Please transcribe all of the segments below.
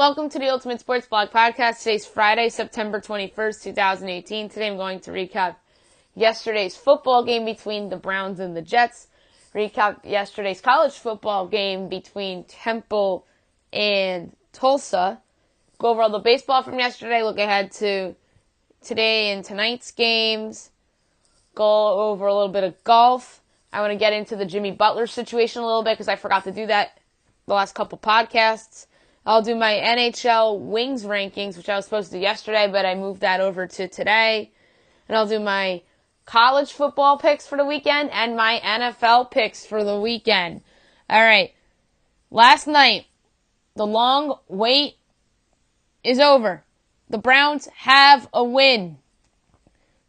Welcome to the Ultimate Sports Blog Podcast. Today's Friday, September 21st, 2018. Today I'm going to recap yesterday's football game between the Browns and the Jets, recap yesterday's college football game between Temple and Tulsa, go over all the baseball from yesterday, look ahead to today and tonight's games, go over a little bit of golf. I want to get into the Jimmy Butler situation a little bit because I forgot to do that the last couple podcasts. I'll do my NHL wings rankings, which I was supposed to do yesterday, but I moved that over to today. And I'll do my college football picks for the weekend and my NFL picks for the weekend. All right. Last night, the long wait is over. The Browns have a win.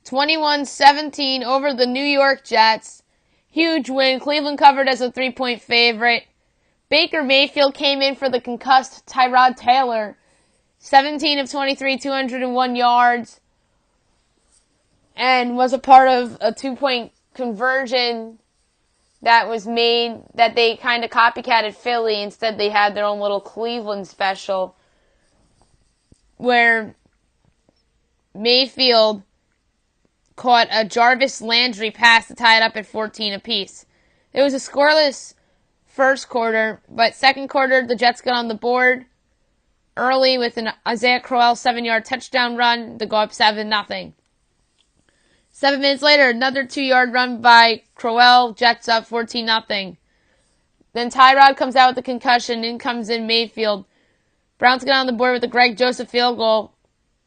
21-17 over the New York Jets. Huge win. Cleveland covered as a 3-point favorite. Baker Mayfield came in for the concussed Tyrod Taylor. 17 of 23, 201 yards. And was a part of a 2-point conversion that was made, that they kind of copycatted Philly. Instead, they had their own little Cleveland special where Mayfield caught a Jarvis Landry pass to tie it up at 14 apiece. It was a scoreless first quarter, but second quarter, the Jets got on the board early with an Isaiah Crowell 7-yard touchdown run to go up 7-0. 7 minutes later, another 2-yard run by Crowell, Jets up 14-0. Then Tyrod comes out with the concussion, in comes in Mayfield. Browns get on the board with a Greg Joseph field goal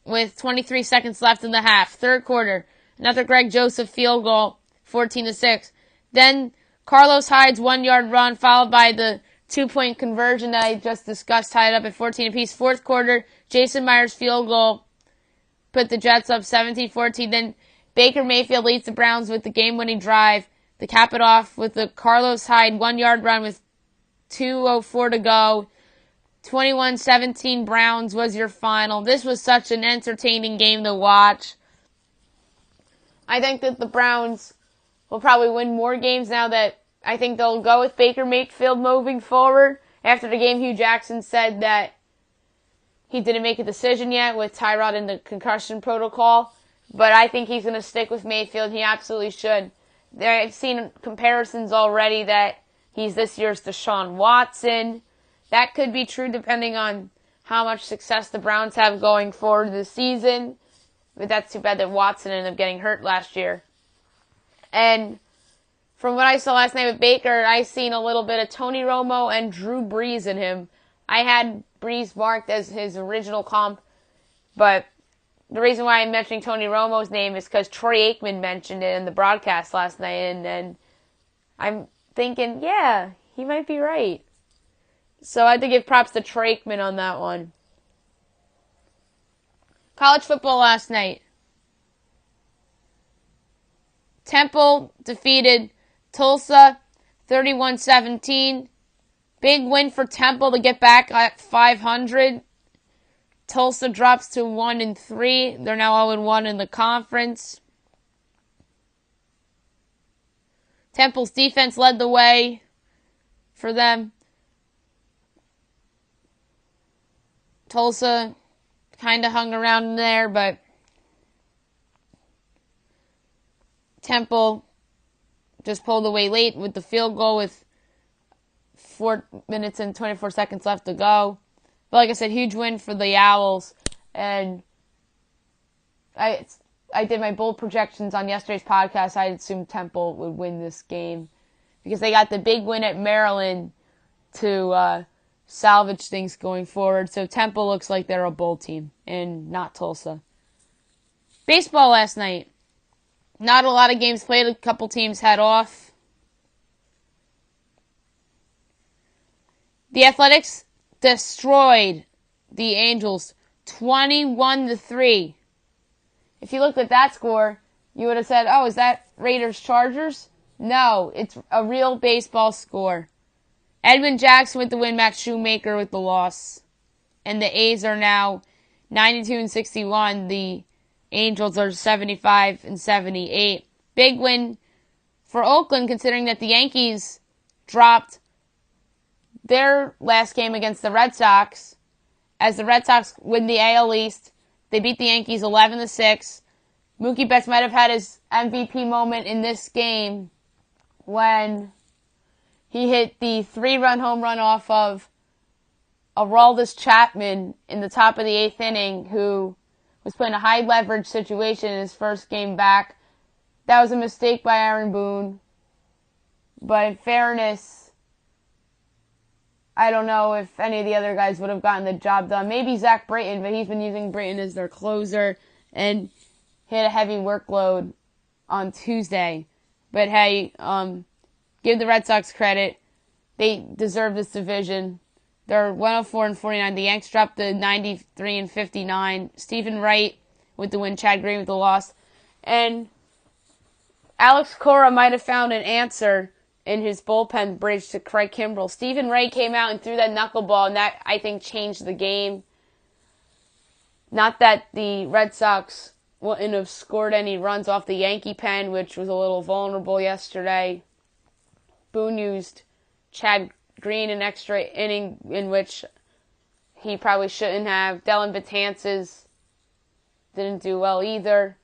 with 23 seconds left in the half. Third quarter, another Greg Joseph field goal, 14-6. Then Carlos Hyde's 1-yard run, followed by the 2-point conversion that I just discussed, tied up at 14 apiece. Fourth quarter, Jason Myers' field goal put the Jets up 17-14. Then Baker Mayfield leads the Browns with the game-winning drive to cap it off with the Carlos Hyde 1-yard run with 2:04 to go. 21-17 Browns was your final. This was such an entertaining game to watch. I think that the Browns will probably win more games now that I think they'll go with Baker Mayfield moving forward. After the game, Hugh Jackson said that he didn't make a decision yet with Tyrod in the concussion protocol, but I think he's going to stick with Mayfield. He absolutely should. I've seen comparisons already that he's this year's Deshaun Watson. That could be true depending on how much success the Browns have going forward this season, but that's too bad that Watson ended up getting hurt last year. And from what I saw last night with Baker, I seen a little bit of Tony Romo and Drew Brees in him. I had Brees marked as his original comp, but the reason why I'm mentioning Tony Romo's name is because Troy Aikman mentioned it in the broadcast last night, and I'm thinking, yeah, he might be right. So I had to give props to Troy Aikman on that one. College football last night. Temple defeated Tulsa 31-17. Big win for Temple to get back at 500. Tulsa drops to 1-3. They're now 0-1 in the conference. Temple's defense led the way for them. Tulsa kind of hung around there, but Temple just pulled away late with the field goal with 4 minutes and 24 seconds left to go. But like I said, huge win for the Owls. And I did my bold projections on yesterday's podcast. I assumed Temple would win this game because they got the big win at Maryland to salvage things going forward. So Temple looks like they're a bowl team and not Tulsa. Baseball last night. Not a lot of games played. A couple teams had off. The Athletics destroyed the Angels 21-3. If you looked at that score, you would have said, oh, is that Raiders-Chargers? No, it's a real baseball score. Edwin Jackson with the win, Max Shoemaker with the loss. And the A's are now 92-61. The Angels are 75-78. Big win for Oakland, considering that the Yankees dropped their last game against the Red Sox as the Red Sox win the AL East. They beat the Yankees 11-6. Mookie Betts might have had his MVP moment in this game when he hit the 3-run home run off of Aroldis Chapman in the top of the 8th inning, who was put in a high leverage situation in his first game back. That was a mistake by Aaron Boone. But in fairness, I don't know if any of the other guys would have gotten the job done. Maybe Zach Britton, but he's been using Britton as their closer and hit a heavy workload on Tuesday. But hey, give the Red Sox credit. They deserve this division. They're 104-49. The Yanks dropped to 93-59. Stephen Wright with the win, Chad Green with the loss. And Alex Cora might have found an answer in his bullpen bridge to Craig Kimbrell. Stephen Wright came out and threw that knuckleball, and that, I think, changed the game. Not that the Red Sox wouldn't have scored any runs off the Yankee pen, which was a little vulnerable yesterday. Boone used Chad Green an extra inning in which he probably shouldn't have. Dellin Betances didn't do well either,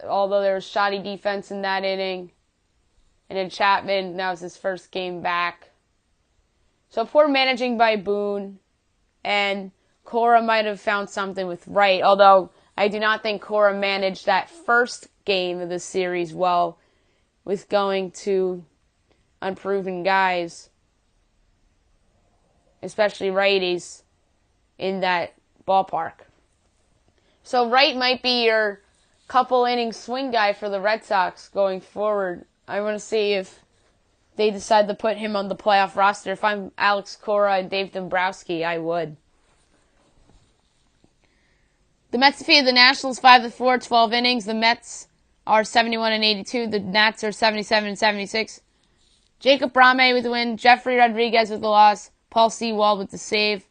although there was shoddy defense in that inning. And then Chapman, that was his first game back. So poor managing by Boone, and Cora might have found something with Wright, although I do not think Cora managed that first game of the series well with going to unproven guys, especially righties, in that ballpark. So Wright might be your couple innings swing guy for the Red Sox going forward. I want to see if they decide to put him on the playoff roster. If I'm Alex Cora and Dave Dombrowski, I would. The Mets defeated the Nationals 5-4, 12 innings. The Mets are 71-82. The Nats are 77-76. Jacob Brame with the win. Jeffrey Rodriguez with the loss. Paul Sewald with the save.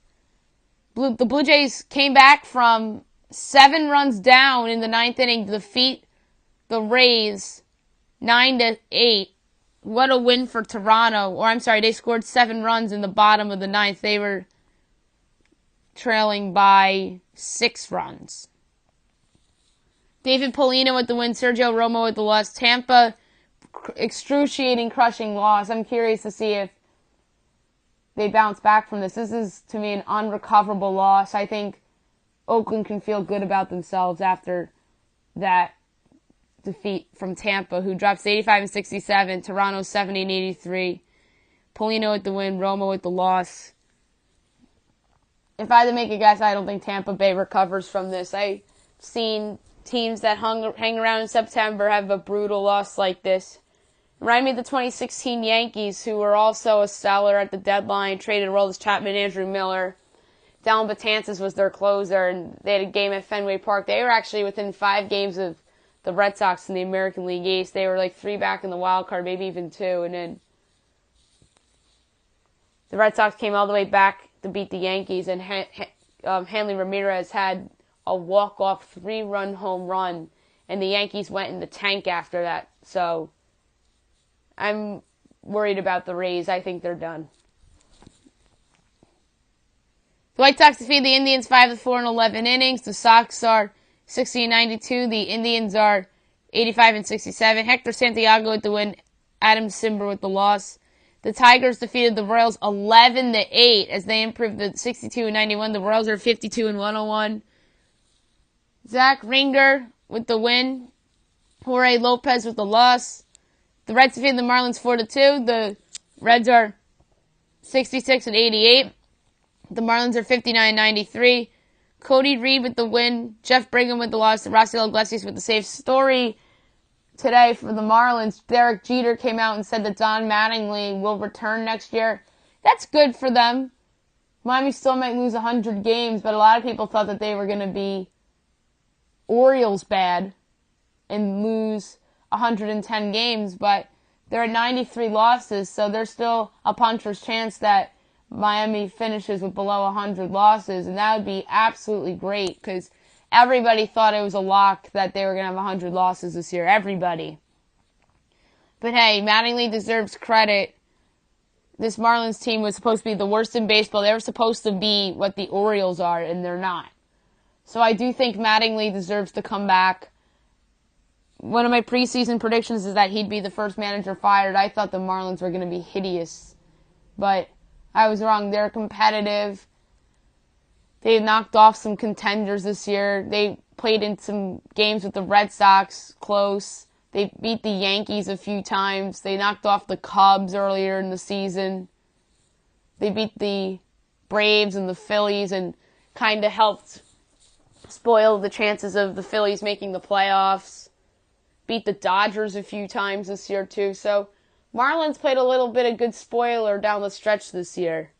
The Blue Jays came back from 7 runs down in the 9th inning to defeat the Rays 9-8. What a win for Toronto. Or I'm sorry, they scored 7 runs in the bottom of the 9th. They were trailing by 6 runs. David Paulino with the win. Sergio Romo with the loss. Tampa, excruciating, crushing loss. I'm curious to see if they bounce back from this. This is, to me, an unrecoverable loss. I think Oakland can feel good about themselves after that defeat from Tampa, who drops 85-67. Toronto 70-83. Paulino with the win. Romo with the loss. If I had to make a guess, I don't think Tampa Bay recovers from this. I've seen teams that hang around in September have a brutal loss like this. Remind me of the 2016 Yankees, who were also a seller at the deadline, traded Aroldis Chapman, Andrew Miller. Dellin Betances was their closer, and they had a game at Fenway Park. They were actually within 5 games of the Red Sox in the American League East. They were like 3 back in the wild card, maybe even 2, and then the Red Sox came all the way back to beat the Yankees, and Hanley Ramirez had a walk-off 3-run home run, and the Yankees went in the tank after that. So I'm worried about the Rays. I think they're done. The White Sox defeat the Indians 5-4 in 11 innings. The Sox are 60-92. The Indians are 85-67. Hector Santiago with the win. Adam Simber with the loss. The Tigers defeated the Royals 11-8 as they improved to 62-91. The Royals are 52-101. Zach Ringer with the win. Jorge Lopez with the loss. The Reds defeated the Marlins 4-2. The Reds are 66-88. The Marlins are 59-93. Cody Reed with the win. Jeff Brigham with the loss. Rafael Iglesias with the save. Story today for the Marlins. Derek Jeter came out and said that Don Mattingly will return next year. That's good for them. Miami still might lose 100 games, but a lot of people thought that they were going to be Orioles bad and lose 110 games, but they're at 93 losses, so there's still a puncher's chance that Miami finishes with below 100 losses, and that would be absolutely great because everybody thought it was a lock that they were going to have 100 losses this year. Everybody. But hey, Mattingly deserves credit this Marlins team was supposed to be the worst in baseball. They were supposed to be what the Orioles are, and they're not. So I do think Mattingly deserves to come back. One of my preseason predictions is that he'd be the first manager fired. I thought the Marlins were going to be hideous, but I was wrong. They're competitive. They knocked off some contenders this year. They played in some games with the Red Sox close. They beat the Yankees a few times. They knocked off the Cubs earlier in the season. They beat the Braves and the Phillies and kind of helped spoil the chances of the Phillies making the playoffs. Beat the Dodgers a few times this year too. So Marlins played a little bit of good spoiler down the stretch this year.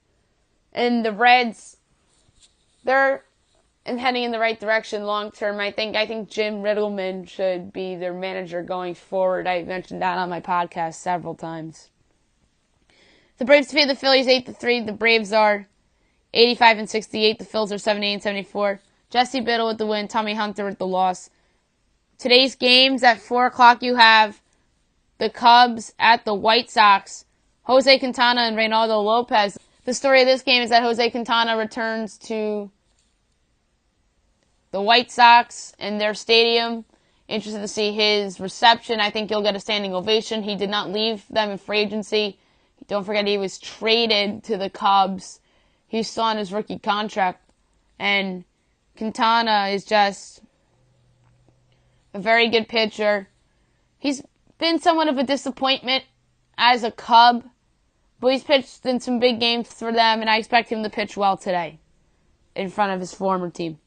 And the Reds, they're heading in the right direction long term. I think Jim Riddleman should be their manager going forward. I mentioned that on my podcast several times. The Braves defeated the Phillies 8-3. The Braves are 85-68. The Phils are 78-74. Jesse Biddle with the win. Tommy Hunter with the loss. Today's games at 4 o'clock, you have the Cubs at the White Sox. Jose Quintana and Reynaldo Lopez. The story of this game is that Jose Quintana returns to the White Sox in their stadium. Interested to see his reception. I think he'll get a standing ovation. He did not leave them in free agency. Don't forget he was traded to the Cubs. He's still on his rookie contract. And Quintana is just a very good pitcher. He's been somewhat of a disappointment as a Cub, but he's pitched in some big games for them, and I expect him to pitch well today in front of his former team.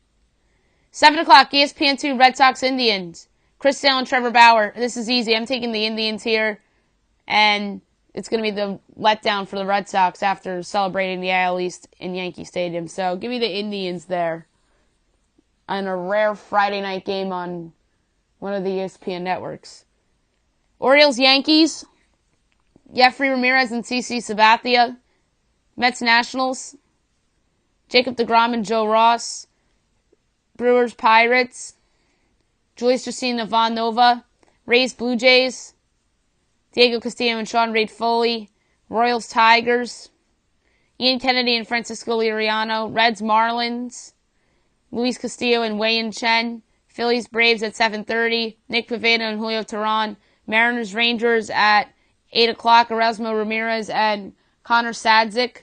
7 o'clock, ESPN2, Red Sox, Indians. Chris Sale and Trevor Bauer. This is easy. I'm taking the Indians here, and it's going to be the letdown for the Red Sox after celebrating the AL East in Yankee Stadium. So give me the Indians there on a rare Friday night game on one of the ESPN networks. Orioles, Yankees. Jeffrey Ramirez and CC Sabathia. Mets, Nationals. Jacob deGrom and Joe Ross. Brewers, Pirates. Julius Justina, Von Nova. Rays, Blue Jays. Diego Castillo and Sean Reid Foley. Royals, Tigers. Ian Kennedy and Francisco Liriano. Reds, Marlins. Luis Castillo and Wei-Yin Chen. Phillies, Braves at 7:30. Nick Pivetta and Julio Teheran. Mariners, Rangers at 8 o'clock. Erasmo Ramirez and Connor Sadzik.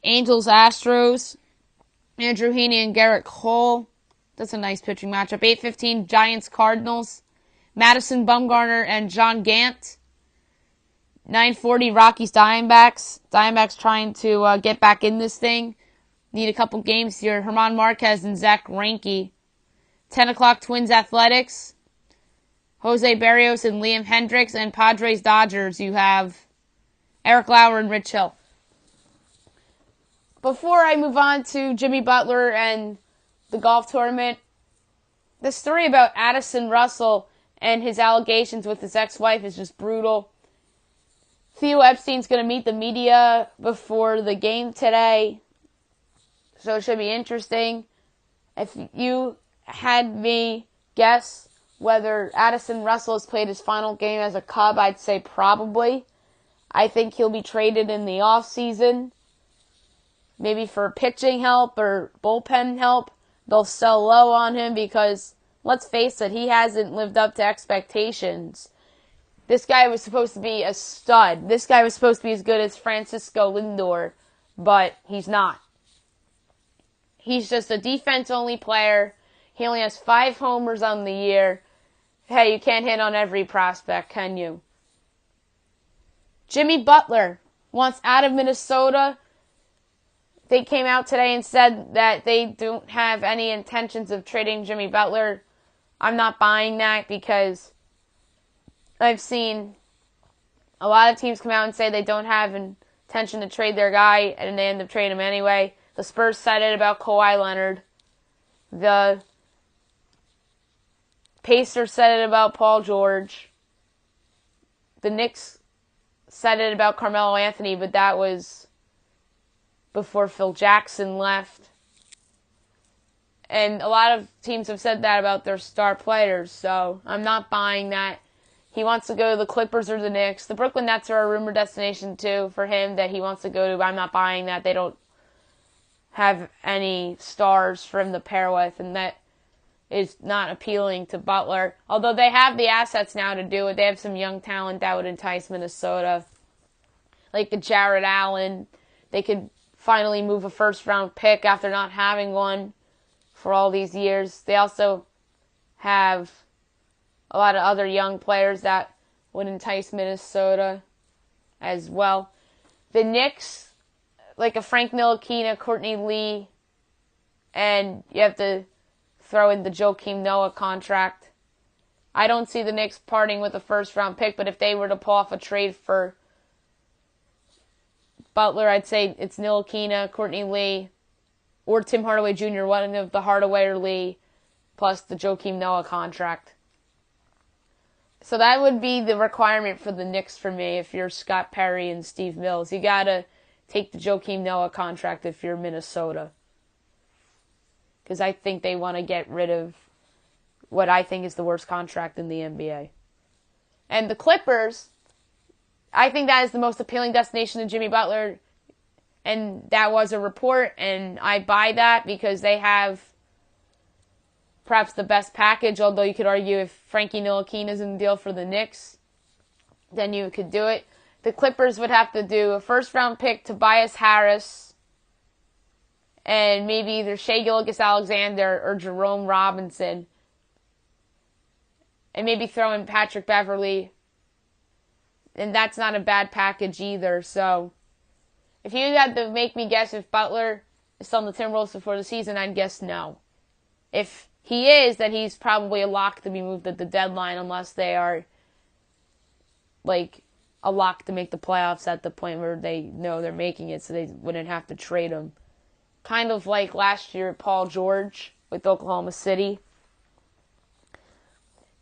Angels, Astros. Andrew Heaney and Garrett Cole. That's a nice pitching matchup. 8:15, Giants, Cardinals. Madison Bumgarner and John Gant. 9:40, Rockies, Diamondbacks. Diamondbacks trying to get back in this thing. Need a couple games here. Herman Marquez and Zach Greinke. 10 o'clock, Twins, Athletics. Jose Barrios and Liam Hendricks. And Padres, Dodgers. You have Eric Lauer and Rich Hill. Before I move on to Jimmy Butler and the golf tournament, the story about Addison Russell and his allegations with his ex-wife is just brutal. Theo Epstein's going to meet the media before the game today, so it should be interesting. If you had me guess whether Addison Russell has played his final game as a Cub, I'd say probably. I think he'll be traded in the offseason. Maybe for pitching help or bullpen help. They'll sell low on him because, let's face it, he hasn't lived up to expectations. This guy was supposed to be a stud. This guy was supposed to be as good as Francisco Lindor, but he's not. He's just a defense-only player. He only has 5 homers on the year. Hey, you can't hit on every prospect, can you? Jimmy Butler wants out of Minnesota. They came out today and said that they don't have any intentions of trading Jimmy Butler. I'm not buying that because I've seen a lot of teams come out and say they don't have intention to trade their guy, and they end up trading him anyway. The Spurs said it about Kawhi Leonard. The Pacers said it about Paul George. The Knicks said it about Carmelo Anthony, but that was before Phil Jackson left. And a lot of teams have said that about their star players, so I'm not buying that. he wants to go to the Clippers or the Knicks. The Brooklyn Nets are a rumored destination too for him that he wants to go to. I'm not buying that. They don't have any stars for him to pair with, and that is not appealing to Butler. Although they have the assets now to do it. They have some young talent that would entice Minnesota. Like the Jared Allen. They could finally move a first-round pick after not having one for all these years. They also have a lot of other young players that would entice Minnesota as well. The Knicks, like a Frank Ntilikina, Courtney Lee, and you have to throw in the Joakim Noah contract. I don't see the Knicks parting with a first-round pick, but if they were to pull off a trade for Butler, I'd say it's Ntilikina, Courtney Lee, or Tim Hardaway Jr., one of the Hardaway or Lee, plus the Joakim Noah contract. So that would be the requirement for the Knicks for me if you're Scott Perry and Steve Mills. You got to take the Joakim Noah contract if you're Minnesota. Because I think they want to get rid of what I think is the worst contract in the NBA. And the Clippers, I think that is the most appealing destination to Jimmy Butler. And that was a report, and I buy that because they have perhaps the best package, although you could argue if Frankie Ntilikina is in the deal for the Knicks, then you could do it. The Clippers would have to do a first-round pick, Tobias Harris, and maybe either Shai Gilgeous-Alexander or Jerome Robinson, and maybe throw in Patrick Beverley, and that's not a bad package either. So if you had to make me guess if Butler is still on the Timberwolves before the season, I'd guess no. If he is, then he's probably a lock to be moved at the deadline unless they are like a lock to make the playoffs at the point where they know they're making it so they wouldn't have to trade him. Kind of like last year, Paul George with Oklahoma City.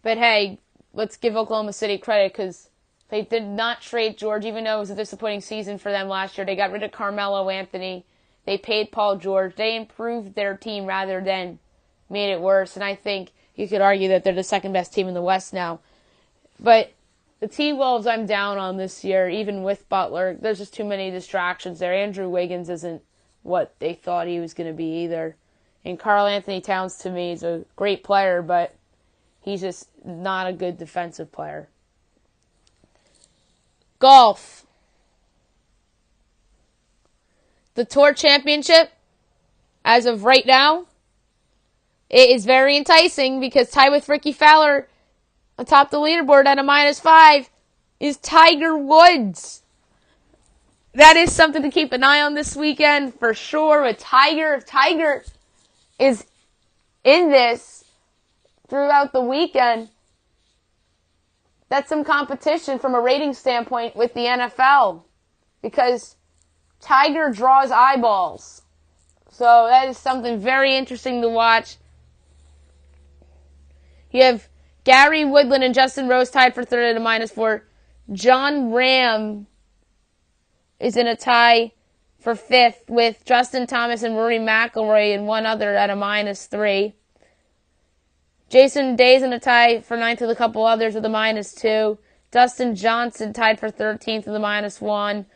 But hey, let's give Oklahoma City credit because they did not trade George, even though it was a disappointing season for them last year. They got rid of Carmelo Anthony. They paid Paul George. They improved their team rather than made it worse. And I think you could argue that they're the second best team in the West now. But the T-Wolves I'm down on this year, even with Butler. There's just too many distractions there. Andrew Wiggins isn't what they thought he was going to be either. And Karl Anthony Towns, to me, is a great player, but he's just not a good defensive player. Golf. The Tour Championship, as of right now, it is very enticing because tied with Ricky Fowler atop the leaderboard at a -5 is Tiger Woods. That is something to keep an eye on this weekend for sure with Tiger. If Tiger is in this throughout the weekend, that's some competition from a rating standpoint with the NFL because Tiger draws eyeballs. So that is something very interesting to watch. You have Gary Woodland and Justin Rose tied for third at a -4. John Ram is in a tie for fifth with Justin Thomas and Rory McIlroy and one other at a -3. Jason Day's in a tie for ninth with a couple others with a -2. Dustin Johnson tied for 13th with a -1.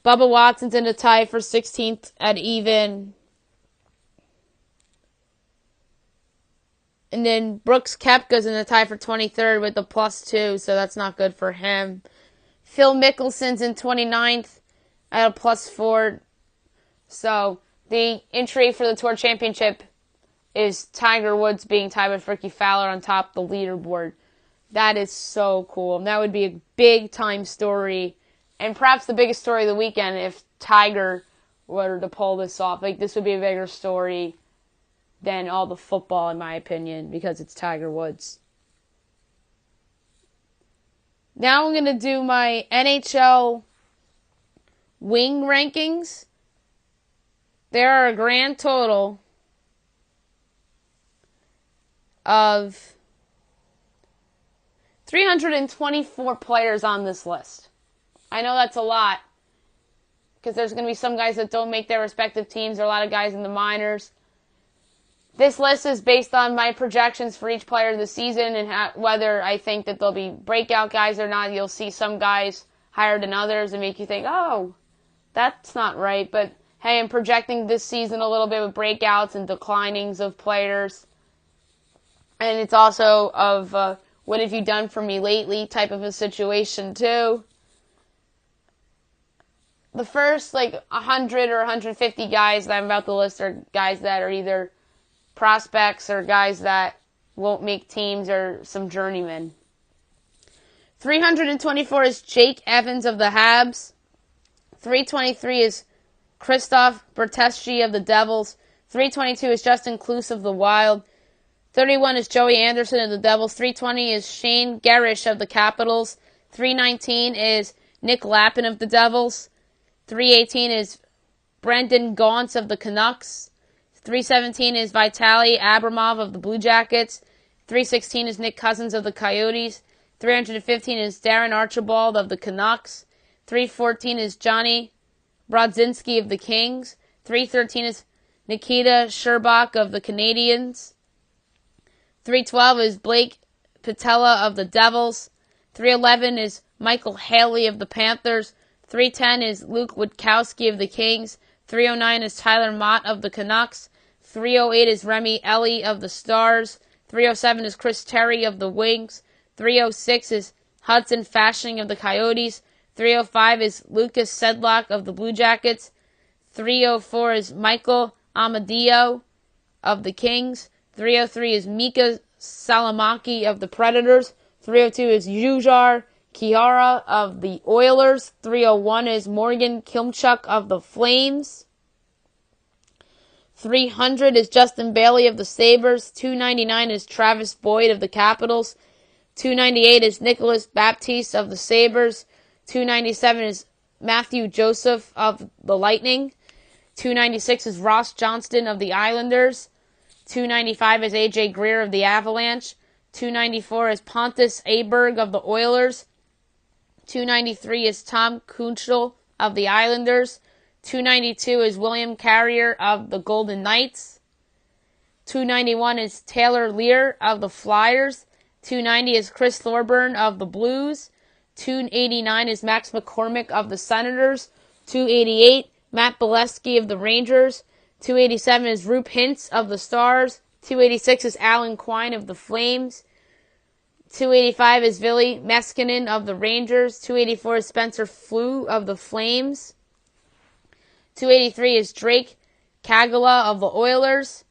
Bubba Watson's in a tie for 16th at even. And then Brooks Koepka's in a tie for 23rd with a +2, so that's not good for him. Phil Mickelson's in 29th at a +4. So the entry for the Tour Championship is Tiger Woods being tied with Ricky Fowler on top of the leaderboard. That is so cool. And that would be a big-time story, and perhaps the biggest story of the weekend if Tiger were to pull this off. Like, this would be a bigger story than all the football, in my opinion, because it's Tiger Woods. Now I'm going to do my NHL wing rankings. There are a grand total of 324 players on this list. I know that's a lot because there's going to be some guys that don't make their respective teams. There are a lot of guys in the minors. This list is based on my projections for each player this season and whether I think that they'll be breakout guys or not. You'll see some guys higher than others and make you think, oh, that's not right. But hey, I'm projecting this season a little bit with breakouts and declinings of players. And it's also of what have you done for me lately type of a situation too. The first 100 or 150 guys that I'm about to list are guys that are either prospects or guys that won't make teams or some journeymen. 324 is Jake Evans of the Habs. 323 is Christoph Berteschi of the Devils. 322 is Justin Kluse of the Wild. 31 is Joey Anderson of the Devils. 320 is Shane Garish of the Capitals. 319 is Nick Lappin of the Devils. 318 is Brendan Gaunce of the Canucks. 317 is Vitaly Abramov of the Blue Jackets. 316 is Nick Cousins of the Coyotes. 315 is Darren Archibald of the Canucks. 314 is Johnny Brodzinski of the Kings. 313 is Nikita Sherbak of the Canadiens. 312 is Blake Patella of the Devils. 311 is Michael Haley of the Panthers. 310 is Luke Witkowski of the Kings. 309 is Tyler Mott of the Canucks. 308 is Remy Ellie of the Stars. 307 is Chris Terry of the Wings. 306 is Hudson Fasching of the Coyotes. 305 is Lucas Sedlock of the Blue Jackets. 304 is Michael Amadio of the Kings. 303 is Mika Salamaki of the Predators. 302 is Yujar Kiara of the Oilers. 301 is Morgan Kilmchuk of the Flames. 300 is Justin Bailey of the Sabres. 299 is Travis Boyd of the Capitals. 298 is Nicholas Baptiste of the Sabres. 297 is Matthew Joseph of the Lightning. 296 is Ross Johnston of the Islanders. 295 is AJ Greer of the Avalanche. 294 is Pontus Aberg of the Oilers. 293 is Tom Kunchel of the Islanders. 292 is William Carrier of the Golden Knights. 291 is Taylor Lear of the Flyers. 290 is Chris Thorburn of the Blues. 289 is Max McCormick of the Senators. 288, Matt Bolesky of the Rangers. 287 is Roop Hintz of the Stars. 286 is Alan Quine of the Flames. 285 is Ville Meskinen of the Rangers. 284 is Spencer Flew of the Flames. 283 is Drake Kagala of the Oilers.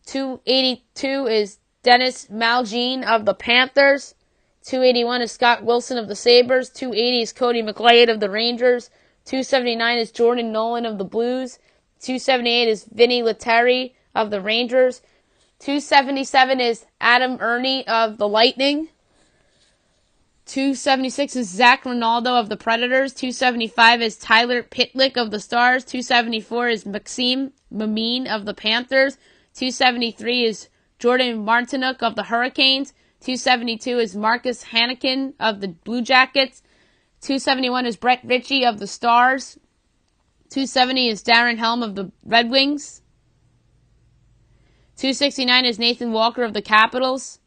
282 is Dennis Malgene of the Panthers. 281 is Scott Wilson of the Sabres. 280 is Cody McGlade of the Rangers. 279 is Jordan Nolan of the Blues. 278 is Vinny Lettieri of the Rangers. 277 is Adam Ernie of the Lightning. 276 is Zach Ronaldo of the Predators. 275 is Tyler Pitlick of the Stars. 274 is Maxime Mamine of the Panthers. 273 is Jordan Martinook of the Hurricanes. 272 is Marcus Hannikin of the Blue Jackets. 271 is Brett Ritchie of the Stars. 270 is Darren Helm of the Red Wings. 269 is Nathan Walker of the Capitals.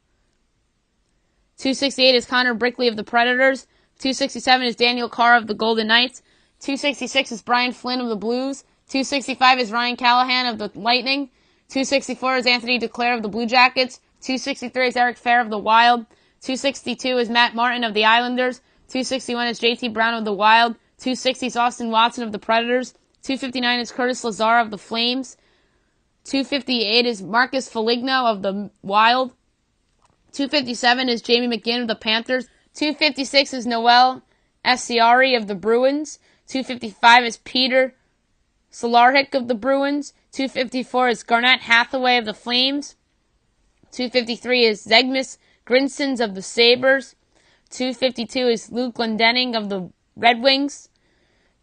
268 is Connor Brickley of the Predators. 267 is Daniel Carr of the Golden Knights. 266 is Brian Flynn of the Blues. 265 is Ryan Callahan of the Lightning. 264 is Anthony Duclair of the Blue Jackets. 263 is Eric Fair of the Wild. 262 is Matt Martin of the Islanders. 261 is JT Brown of the Wild. 260 is Austin Watson of the Predators. 259 is Curtis Lazar of the Flames. 258 is Marcus Foligno of the Wild. 257 is Jamie McGinn of the Panthers. 256 is Noel Esiari of the Bruins. 255 is Peter Solarhik of the Bruins. 254 is Garnett Hathaway of the Flames. 253 is Zegmas Grinsons of the Sabres. 252 is Luke Glendening of the Red Wings.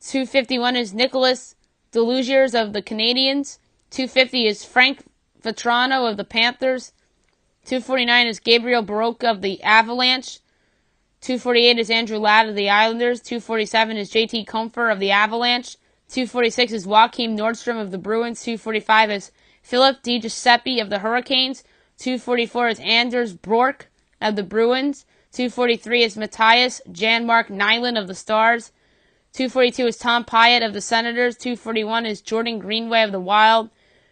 251 is Nicholas Delusiers of the Canadiens. 250 is Frank Vetrano of the Panthers. 249 is Gabriel Baroka of the Avalanche. 248 is Andrew Ladd of the Islanders. 247 is JT Comfer of the Avalanche. 246 is Joachim Nordstrom of the Bruins. 245 is Philip DiGiuseppe of the Hurricanes. 244 is Anders Bjork of the Bruins. 243 is Matthias Janmark Nyland of the Stars. 242 is Tom Pyatt of the Senators. 241 is Jordan Greenway of the Wild.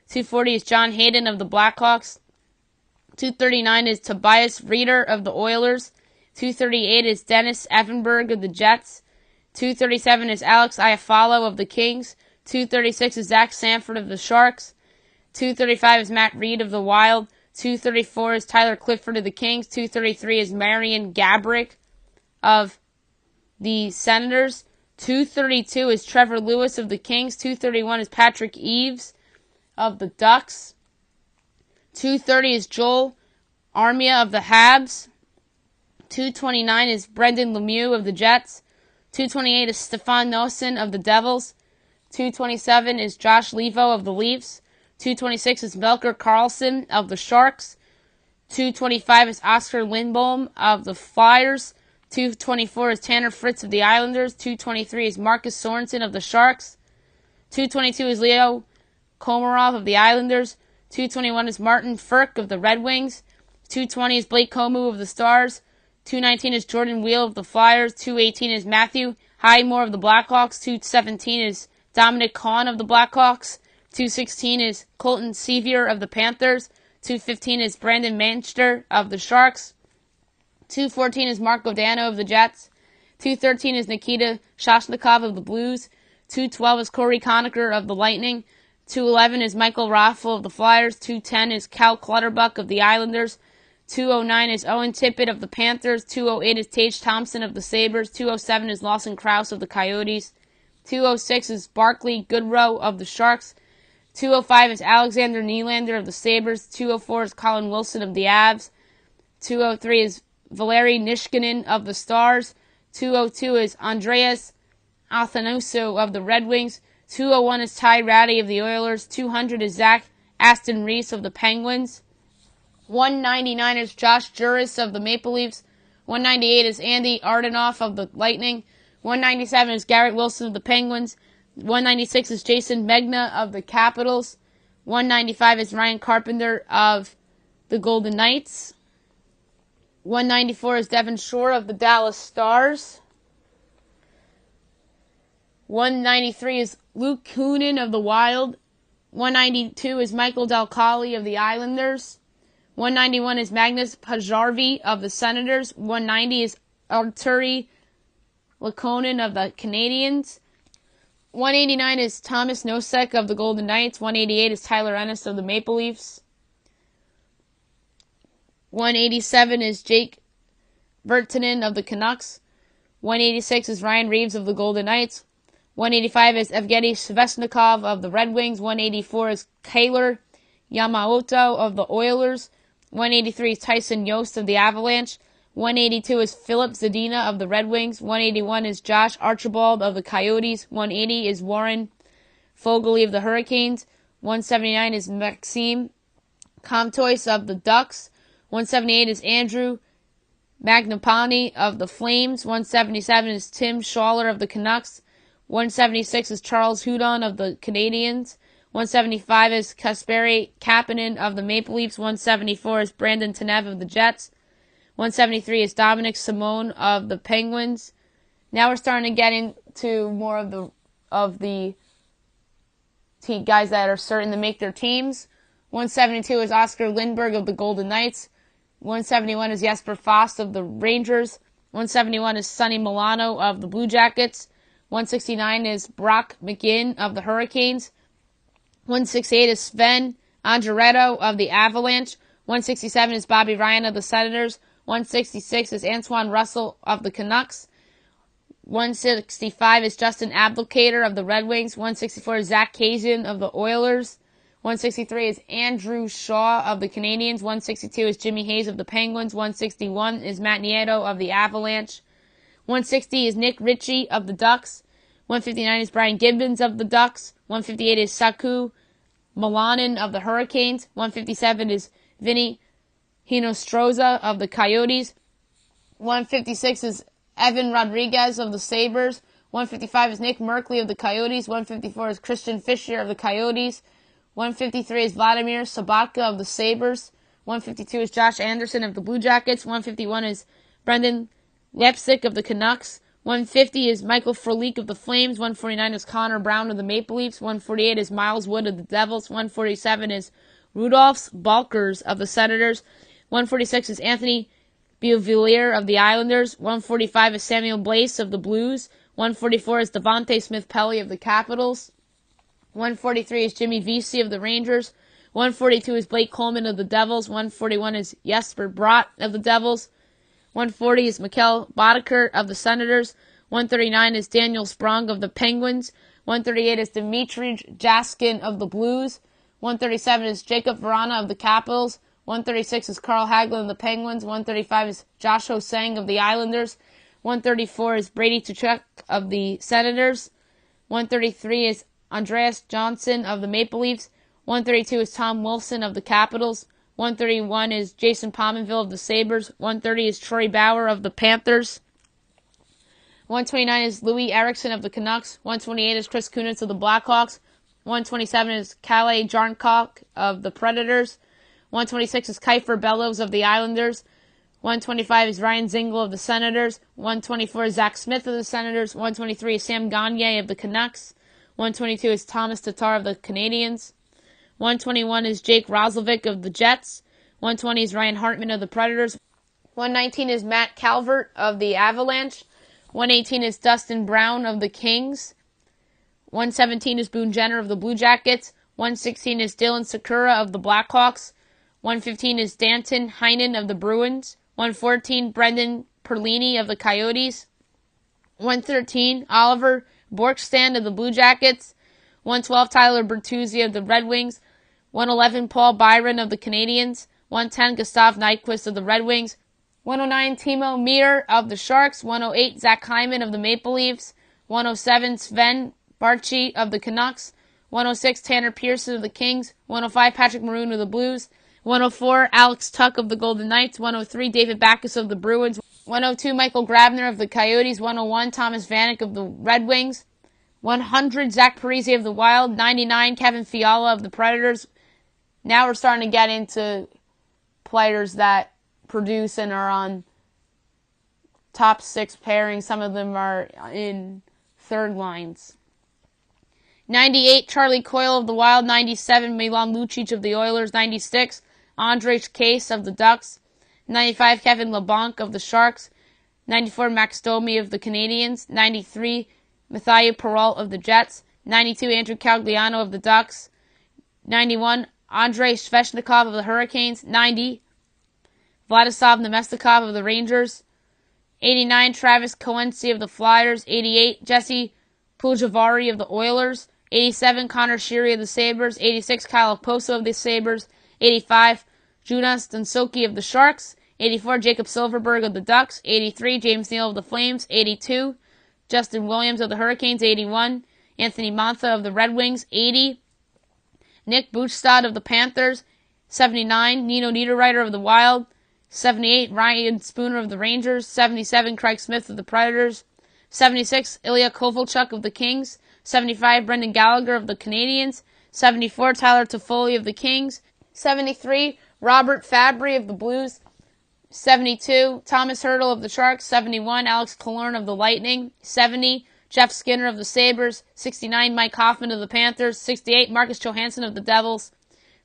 240 is John Hayden of the Blackhawks. 239 is Tobias Reeder of the Oilers. 238 is Dennis Evenberg of the Jets. 237 is Alex Iafallo of the Kings. 236 is Zach Sanford of the Sharks. 235 is Matt Reed of the Wild. 234 is Tyler Clifford of the Kings. 233 is Marian Gaborik of the Senators. 232 is Trevor Lewis of the Kings. 231 is Patrick Eaves of the Ducks. 230 is Joel Armia of the Habs. 229 is Brendan Lemieux of the Jets. 228 is Stefan Noesen of the Devils. 227 is Josh Levo of the Leafs. 226 is Melker Karlsson of the Sharks. 225 is Oscar Lindblom of the Flyers. 224 is Tanner Fritz of the Islanders. 223 is Marcus Sorensen of the Sharks. 222 is Leo Komarov of the Islanders. 221 is Martin Frk of the Red Wings. 220 is Blake Comeau of the Stars. 219 is Jordan Wheel of the Flyers. 218 is Matthew Highmore of the Blackhawks. 217 is Dominic Kahn of the Blackhawks. 216 is Colton Sevier of the Panthers. 215 is Brandon Manchester of the Sharks. 214 is Mark Godano of the Jets. 213 is Nikita Shoshnikov of the Blues. 212 is Corey Conacher of the Lightning. 211 is Michael Raffle of the Flyers. 210 is Cal Clutterbuck of the Islanders. 209 is Owen Tippett of the Panthers. 208 is Tage Thompson of the Sabres. 207 is Lawson Krause of the Coyotes. 206 is Barclay Goodrow of the Sharks. 205 is Alexander Nylander of the Sabres. 204 is Colin Wilson of the Avs. 203 is Valeri Nichushkin of the Stars. 202 is Andreas Athanasiou of the Red Wings. 201 is Ty Rattie of the Oilers. 200 is Zach Aston Reese of the Penguins. 199 is Josh Juris of the Maple Leafs. 198 is Andy Ardenoff of the Lightning. 197 is Garrett Wilson of the Penguins. 196 is Jason Megna of the Capitals. 195 is Ryan Carpenter of the Golden Knights. 194 is Devin Shore of the Dallas Stars. 193 is Luke Kunin of the Wild. 192 is Michael Del Colli of the Islanders. 191 is Magnus Pajarvi of the Senators. 190 is Arturi Lakonen of the Canadiens. 189 is Thomas Nosek of the Golden Knights. 188 is Tyler Ennis of the Maple Leafs. 187 is Jake Virtanen of the Canucks. 186 is Ryan Reeves of the Golden Knights. 185 is Evgeny Svechnikov of the Red Wings. 184 is Kaylor Yamamoto of the Oilers. 183 is Tyson Yost of the Avalanche. 182 is Philip Zadina of the Red Wings. 181 is Josh Archibald of the Coyotes. 180 is Warren Foegele of the Hurricanes. 179 is Maxime Comtois of the Ducks. 178 is Andrew Magnapani of the Flames. 177 is Tim Schaller of the Canucks. 176 is Charles Hudon of the Canadiens. 175 is Kasperi Kapanen of the Maple Leafs. 174 is Brandon Tanev of the Jets. 173 is Dominic Simone of the Penguins. Now we're starting to get into more of the guys that are certain to make their teams. 172 is Oscar Lindberg of the Golden Knights. 171 is Jesper Fast of the Rangers. 171 is Sonny Milano of the Blue Jackets. 169 is Brock McGinn of the Hurricanes. 168 is Sven Andretto of the Avalanche. 167 is Bobby Ryan of the Senators. 166 is Antoine Russell of the Canucks. 165 is Justin Abdelkader of the Red Wings. 164 is Zach Kassian of the Oilers. 163 is Andrew Shaw of the Canadiens. 162 is Jimmy Hayes of the Penguins. 161 is Matt Nieto of the Avalanche. 160 is Nick Ritchie of the Ducks. 159 is Brian Gibbons of the Ducks. 158 is Saku Malanen of the Hurricanes. 157 is Vinny Hinostroza of the Coyotes. 156 is Evan Rodriguez of the Sabres. 155 is Nick Merkley of the Coyotes. 154 is Christian Fischer of the Coyotes. 153 is Vladimir Sobotka of the Sabres. 152 is Josh Anderson of the Blue Jackets. 151 is Brendan Lepsick of the Canucks. 150 is Michael Frolik of the Flames. 149 is Connor Brown of the Maple Leafs. 148 is Miles Wood of the Devils. 147 is Rudolph Balkers of the Senators. 146 is Anthony Beauvillier of the Islanders. 145 is Samuel Blaise of the Blues. 144 is Devontae Smith-Pelly of the Capitals. 143 is Jimmy Vesey of the Rangers. 142 is Blake Coleman of the Devils. 141 is Jesper Bratt of the Devils. 140 is Mikkel Boddicker of the Senators. 139 is Daniel Sprong of the Penguins. 138 is Dmitry Jaskin of the Blues. 137 is Jacob Vrana of the Capitals. 136 is Carl Hagelin of the Penguins. 135 is Josh Ho-Sang of the Islanders. 134 is Brady Tkachuk of the Senators. 133 is Andreas Johnson of the Maple Leafs. 132 is Tom Wilson of the Capitals. 131 is Jason Pominville of the Sabres. 130 is Troy Bauer of the Panthers. 129 is Louis Eriksson of the Canucks. 128 is Chris Kunitz of the Blackhawks. 127 is Kalle Jarnkrok of the Predators. 126 is Kiefer Bellows of the Islanders. 125 is Ryan Zingle of the Senators. 124 is Zach Smith of the Senators. 123 is Sam Gagner of the Canucks. 122 is Thomas Tatar of the Canadiens. 121 is Jake Roslovic of the Jets. 120 is Ryan Hartman of the Predators. 119 is Matt Calvert of the Avalanche. 118 is Dustin Brown of the Kings. 117 is Boone Jenner of the Blue Jackets. 116 is Dylan Sakura of the Blackhawks. 115 is Danton Heinen of the Bruins. 114, Brendan Perlini of the Coyotes. 113, Oliver Borkstrand of the Blue Jackets. 112, Tyler Bertuzzi of the Red Wings. 111, Paul Byron of the Canadiens. 110, Gustav Nyquist of the Red Wings. 109, Timo Meier of the Sharks. 108, Zach Hyman of the Maple Leafs. 107, Sven Barchi of the Canucks. 106, Tanner Pearson of the Kings. 105, Patrick Maroon of the Blues. 104, Alex Tuck of the Golden Knights. 103, David Backes of the Bruins. 102, Michael Grabner of the Coyotes. 101, Thomas Vanek of the Red Wings. 100, Zach Parise of the Wild. 99, Kevin Fiala of the Predators. Now we're starting to get into players that produce and are on top six pairings. Some of them are in third lines. 98, Charlie Coyle of the Wild. 97, Milan Lucic of the Oilers. 96, Andrej Case of the Ducks. 95, Kevin LeBlanc of the Sharks. 94, Max Domi of the Canadiens. 93, Mathieu Perreault of the Jets. 92, Andrew Cagliano of the Ducks. 91, Andrei Svechnikov of the Hurricanes. 90, Vladislav Nemestikov of the Rangers. 89, Travis Coency of the Flyers. 88, Jesse Puljujarvi of the Oilers. 87, Connor Sheary of the Sabres. 86, Kyle Okposo of the Sabres. 85, Jonas Dunsoki of the Sharks. 84, Jacob Silverberg of the Ducks. 83, James Neal of the Flames. 82, Justin Williams of the Hurricanes. 81, Anthony Mantha of the Red Wings. 80, Nick Bjugstad of the Panthers. 79, Nino Niederreiter of the Wild. 78, Ryan Spooner of the Rangers. 77, Craig Smith of the Predators. 76, Ilya Kovalchuk of the Kings. 75, Brendan Gallagher of the Canadiens. 74, Tyler Toffoli of the Kings. 73, Robert Fabry of the Blues. 72, Thomas Hertl of the Sharks. 71, Alex Killorn of the Lightning. 70, Jeff Skinner of the Sabres. 69, Mike Hoffman of the Panthers. 68, Marcus Johansson of the Devils.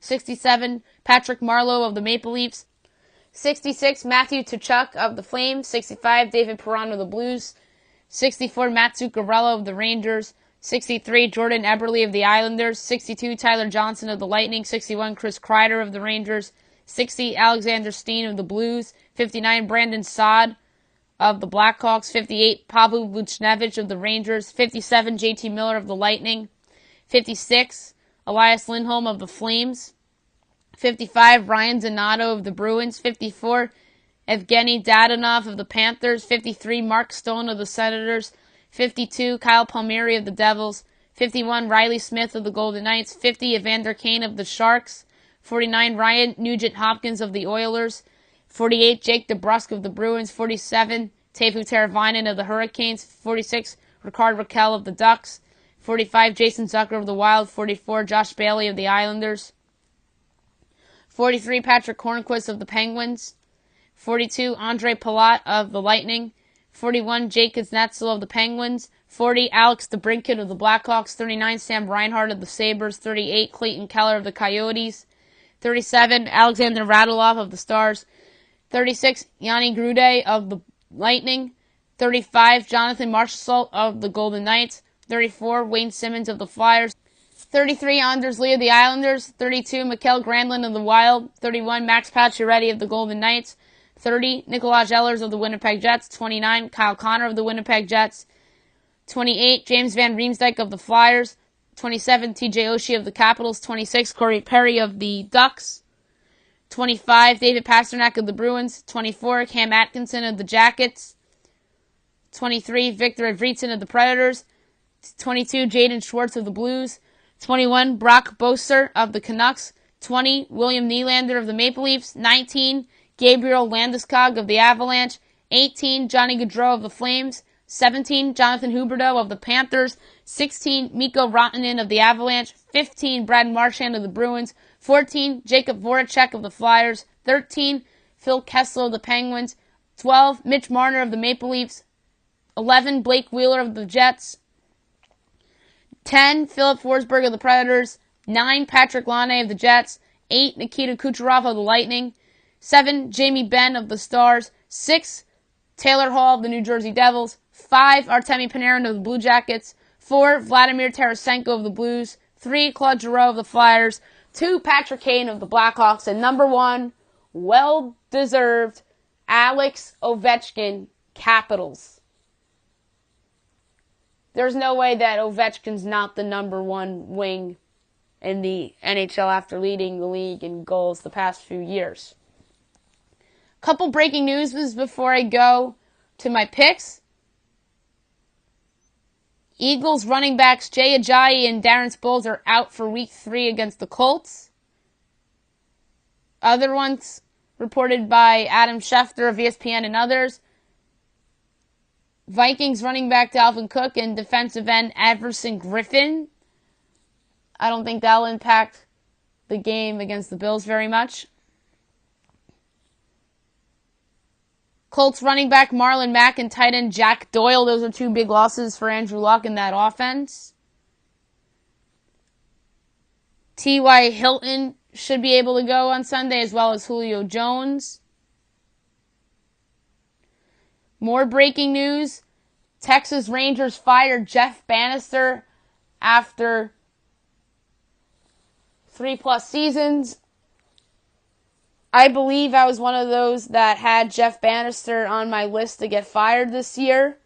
67, Patrick Marleau of the Maple Leafs. 66, Matthew Tkachuk of the Flames. 65, David Perron of the Blues. 64, Matt Zuccarello of the Rangers. 63, Jordan Eberle of the Islanders. 62, Tyler Johnson of the Lightning. 61, Chris Kreider of the Rangers. 60, Alexander Steen of the Blues. 59, Brandon Saad of the Blackhawks. 58, Pavel Buchnevich of the Rangers. 57, JT Miller of the Lightning. 56, Elias Lindholm of the Flames. 55, Ryan Donato of the Bruins. 54, Evgeny Dadonov of the Panthers. 53, Mark Stone of the Senators. 52, Kyle Palmieri of the Devils. 51, Riley Smith of the Golden Knights. 50, Evander Kane of the Sharks. 49, Ryan Nugent-Hopkins of the Oilers. 48, Jake DeBrusk of the Bruins. 47, Teuvo Teravainen of the Hurricanes. 46, Ricard Raquel of the Ducks. 45, Jason Zucker of the Wild. 44, Josh Bailey of the Islanders. 43, Patrick Hornquist of the Penguins. 42, Andre Palat of the Lightning. 41, Jake Kuznetsov of the Penguins. 40, Alex DeBrincat of the Blackhawks. 39, Sam Reinhart of the Sabres. 38, Clayton Keller of the Coyotes. 37, Alexander Radulov of the Stars. 36, Yanni Grude of the Lightning. 35, Jonathan Marchessault of the Golden Knights. 34, Wayne Simmons of the Flyers. 33, Anders Lee of the Islanders. 32, Mikael Granlund of the Wild. 31, Max Pacioretty of the Golden Knights. 30, Nikolaj Ehlers of the Winnipeg Jets. 29, Kyle Connor of the Winnipeg Jets. 28, James Van Riemsdyk of the Flyers. 27, TJ Oshie of the Capitals. 26, Corey Perry of the Ducks. 25, David Pastrnak of the Bruins. 24, Cam Atkinson of the Jackets. 23, Victor Edvardsen of the Predators. 22, Jaden Schwartz of the Blues. 21, Brock Boeser of the Canucks. 20, William Nylander of the Maple Leafs. 19, Gabriel Landeskog of the Avalanche. 18, Johnny Gaudreau of the Flames. 17, Jonathan Huberdeau of the Panthers. 16, Mikko Rantanen of the Avalanche. 15, Brad Marchand of the Bruins. 14, Jacob Voracek of the Flyers. 13, Phil Kessel of the Penguins. 12, Mitch Marner of the Maple Leafs. 11, Blake Wheeler of the Jets. 10, Philip Forsberg of the Predators. 9, Patrick Laine of the Jets. 8, Nikita Kucherov of the Lightning. 7, Jamie Benn of the Stars. 6, Taylor Hall of the New Jersey Devils. 5, Artemi Panarin of the Blue Jackets. 4, Vladimir Tarasenko of the Blues. 3, Claude Giroux of the Flyers. 2, Patrick Kane of the Blackhawks. And number 1, well-deserved, Alex Ovechkin, Capitals. There's no way that Ovechkin's not the number 1 wing in the NHL after leading the league in goals the past few years. Couple breaking news before I go to my picks. Eagles running backs Jay Ajayi and Darren Sproles are out for Week 3 against the Colts. Other ones reported by Adam Schefter of ESPN and others. Vikings running back Dalvin Cook and defensive end Everson Griffin. I don't think that'll impact the game against the Bills very much. Colts running back Marlon Mack and tight end Jack Doyle. Those are 2 big losses for Andrew Luck in that offense. T.Y. Hilton should be able to go on Sunday, as well as Julio Jones. More breaking news. Texas Rangers fired Jeff Bannister after 3+ seasons. I believe I was one of those that had Jeff Bannister on my list to get fired this year.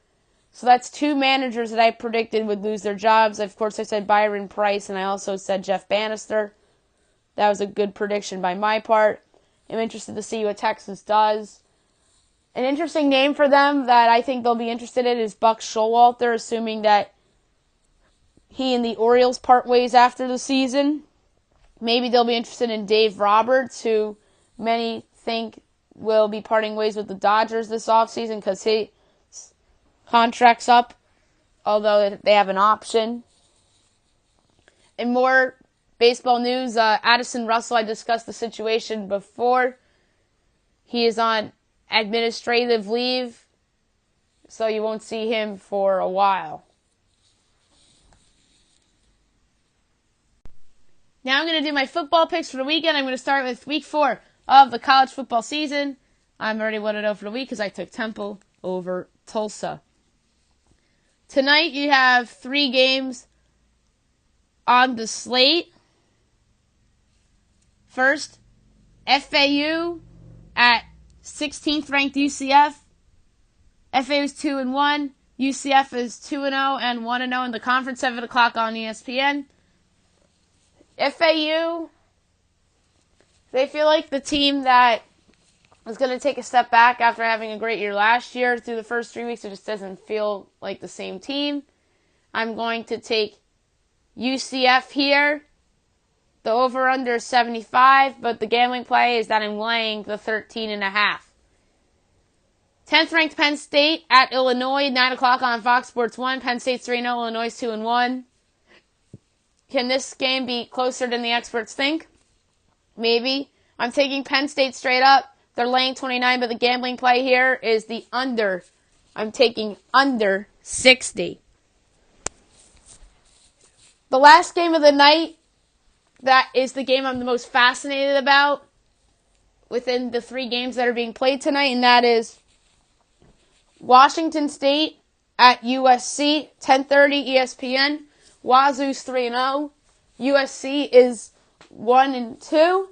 So that's 2 managers that I predicted would lose their jobs. Of course, I said Byron Price, and I also said Jeff Bannister. That was a good prediction by my part. I'm interested to see what Texas does. An interesting name for them that I think they'll be interested in is Buck Showalter, assuming that he and the Orioles part ways after the season. Maybe they'll be interested in Dave Roberts, who many think will be parting ways with the Dodgers this offseason because his contract's up, although they have an option. In more baseball news, Addison Russell, I discussed the situation before. He is on administrative leave, so you won't see him for a while. Now I'm going to do my football picks for the weekend. I'm going to start with Week 4 of the college football season. I'm already 1-0 for the week because I took Temple over Tulsa. Tonight you have 3 games on the slate. First, FAU at 16th ranked UCF. FAU is 2-1. UCF is 2-0 and 1-0 in the conference, 7 o'clock on ESPN. FAU, they feel like the team that is going to take a step back after having a great year last year. Through the first 3 weeks, it just doesn't feel like the same team. I'm going to take UCF here. The over-under is 75, but the gambling play is that I'm laying the 13.5. 10th ranked Penn State at Illinois, 9 o'clock on Fox Sports 1. Penn State's 3-0, Illinois 2-1. Can this game be closer than the experts think? Maybe. I'm taking Penn State straight up. They're laying 29, but the gambling play here is the under. I'm taking under 60. The last game of the night, that is the game I'm the most fascinated about within the 3 games that are being played tonight, and that is Washington State at USC, 10:30 ESPN. Wazoo's 3-0. USC is 1-2.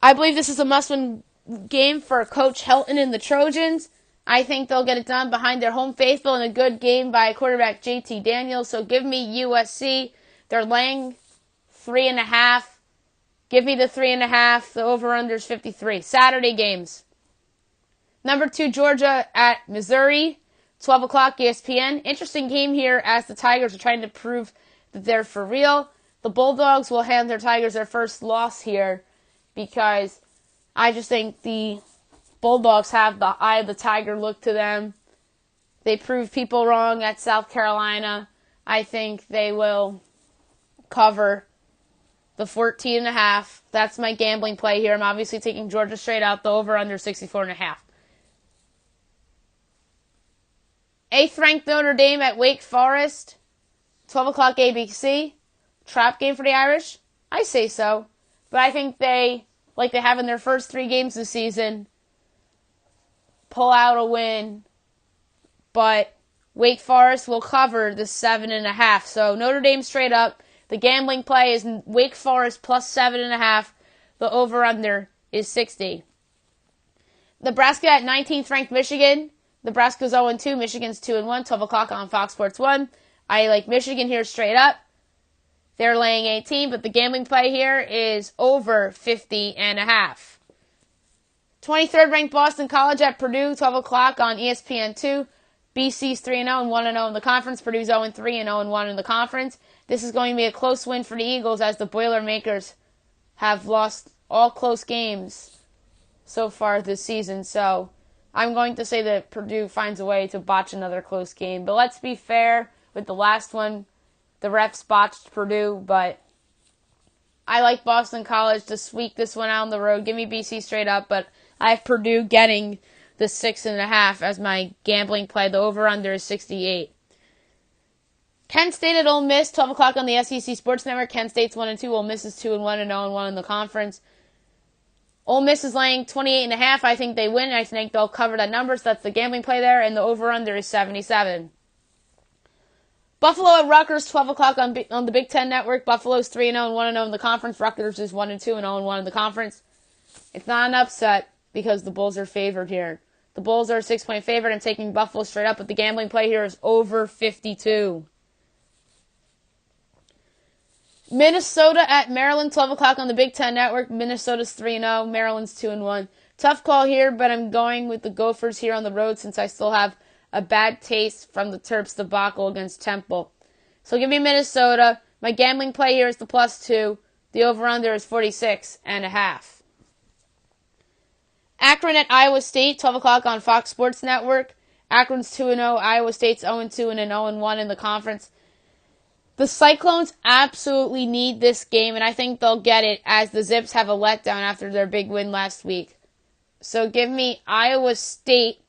I believe this is a must-win game for Coach Helton and the Trojans. I think they'll get it done behind their home faithful in a good game by quarterback JT Daniels. So give me USC. They're laying 3.5. Give me the 3.5. The over-under is 53. Saturday games. Number 2, Georgia at Missouri, 12 o'clock ESPN. Interesting game here as the Tigers are trying to prove that they're for real. The Bulldogs will hand their Tigers their first loss here because I just think the Bulldogs have the eye of the tiger look to them. They proved people wrong at South Carolina. I think they will cover the 14.5. That's my gambling play here. I'm obviously taking Georgia straight out, the over-under 64.5. 8th ranked Notre Dame at Wake Forest, 12 o'clock ABC. Trap game for the Irish? I say so. But I think they, like they have in their first 3 games this season, pull out a win. But Wake Forest will cover the 7.5. So Notre Dame straight up. The gambling play is Wake Forest plus 7.5. The over-under is 60. Nebraska at 19th ranked Michigan. Nebraska's 0-2. Michigan's 2-1. 12 o'clock on Fox Sports 1. I like Michigan here straight up. They're laying 18, but the gambling play here is over 50.5. 23rd ranked Boston College at Purdue, 12 o'clock on ESPN2. BC's 3-0 and 1-0 in the conference. Purdue's 0-3 and 0-1 in the conference. This is going to be a close win for the Eagles as the Boilermakers have lost all close games so far this season. So I'm going to say that Purdue finds a way to botch another close game. But let's be fair with the last one. The refs botched Purdue, but I like Boston College to squeak this one out on the road. Give me BC straight up, but I have Purdue getting the 6.5 as my gambling play. The over-under is 68. Kent State at Ole Miss, 12 o'clock on the SEC Sports Network. Kent State's 1-2. Ole Miss is 2-1 and 0-1 in the conference. Ole Miss is laying 28.5. I think they win. I think they'll cover that number, so that's the gambling play there, and the over-under is 77. Buffalo at Rutgers, 12 o'clock on the Big Ten Network. Buffalo's 3-0 and 1-0 in the conference. Rutgers is 1-2 and 0-1 in the conference. It's not an upset because the Bulls are favored here. The Bulls are a 6-point favorite. I'm taking Buffalo straight up, but the gambling play here is over 52. Minnesota at Maryland, 12 o'clock on the Big Ten Network. Minnesota's 3-0. Maryland's 2-1. Tough call here, but I'm going with the Gophers here on the road since I still have a bad taste from the Terps debacle against Temple. So give me Minnesota. My gambling play here is the +2. The over-under is 46.5. Akron at Iowa State, 12 o'clock on Fox Sports Network. Akron's 2-0. Iowa State's 0-2 and 0-1 in the conference. The Cyclones absolutely need this game, and I think they'll get it as the Zips have a letdown after their big win last week. So give me Iowa State.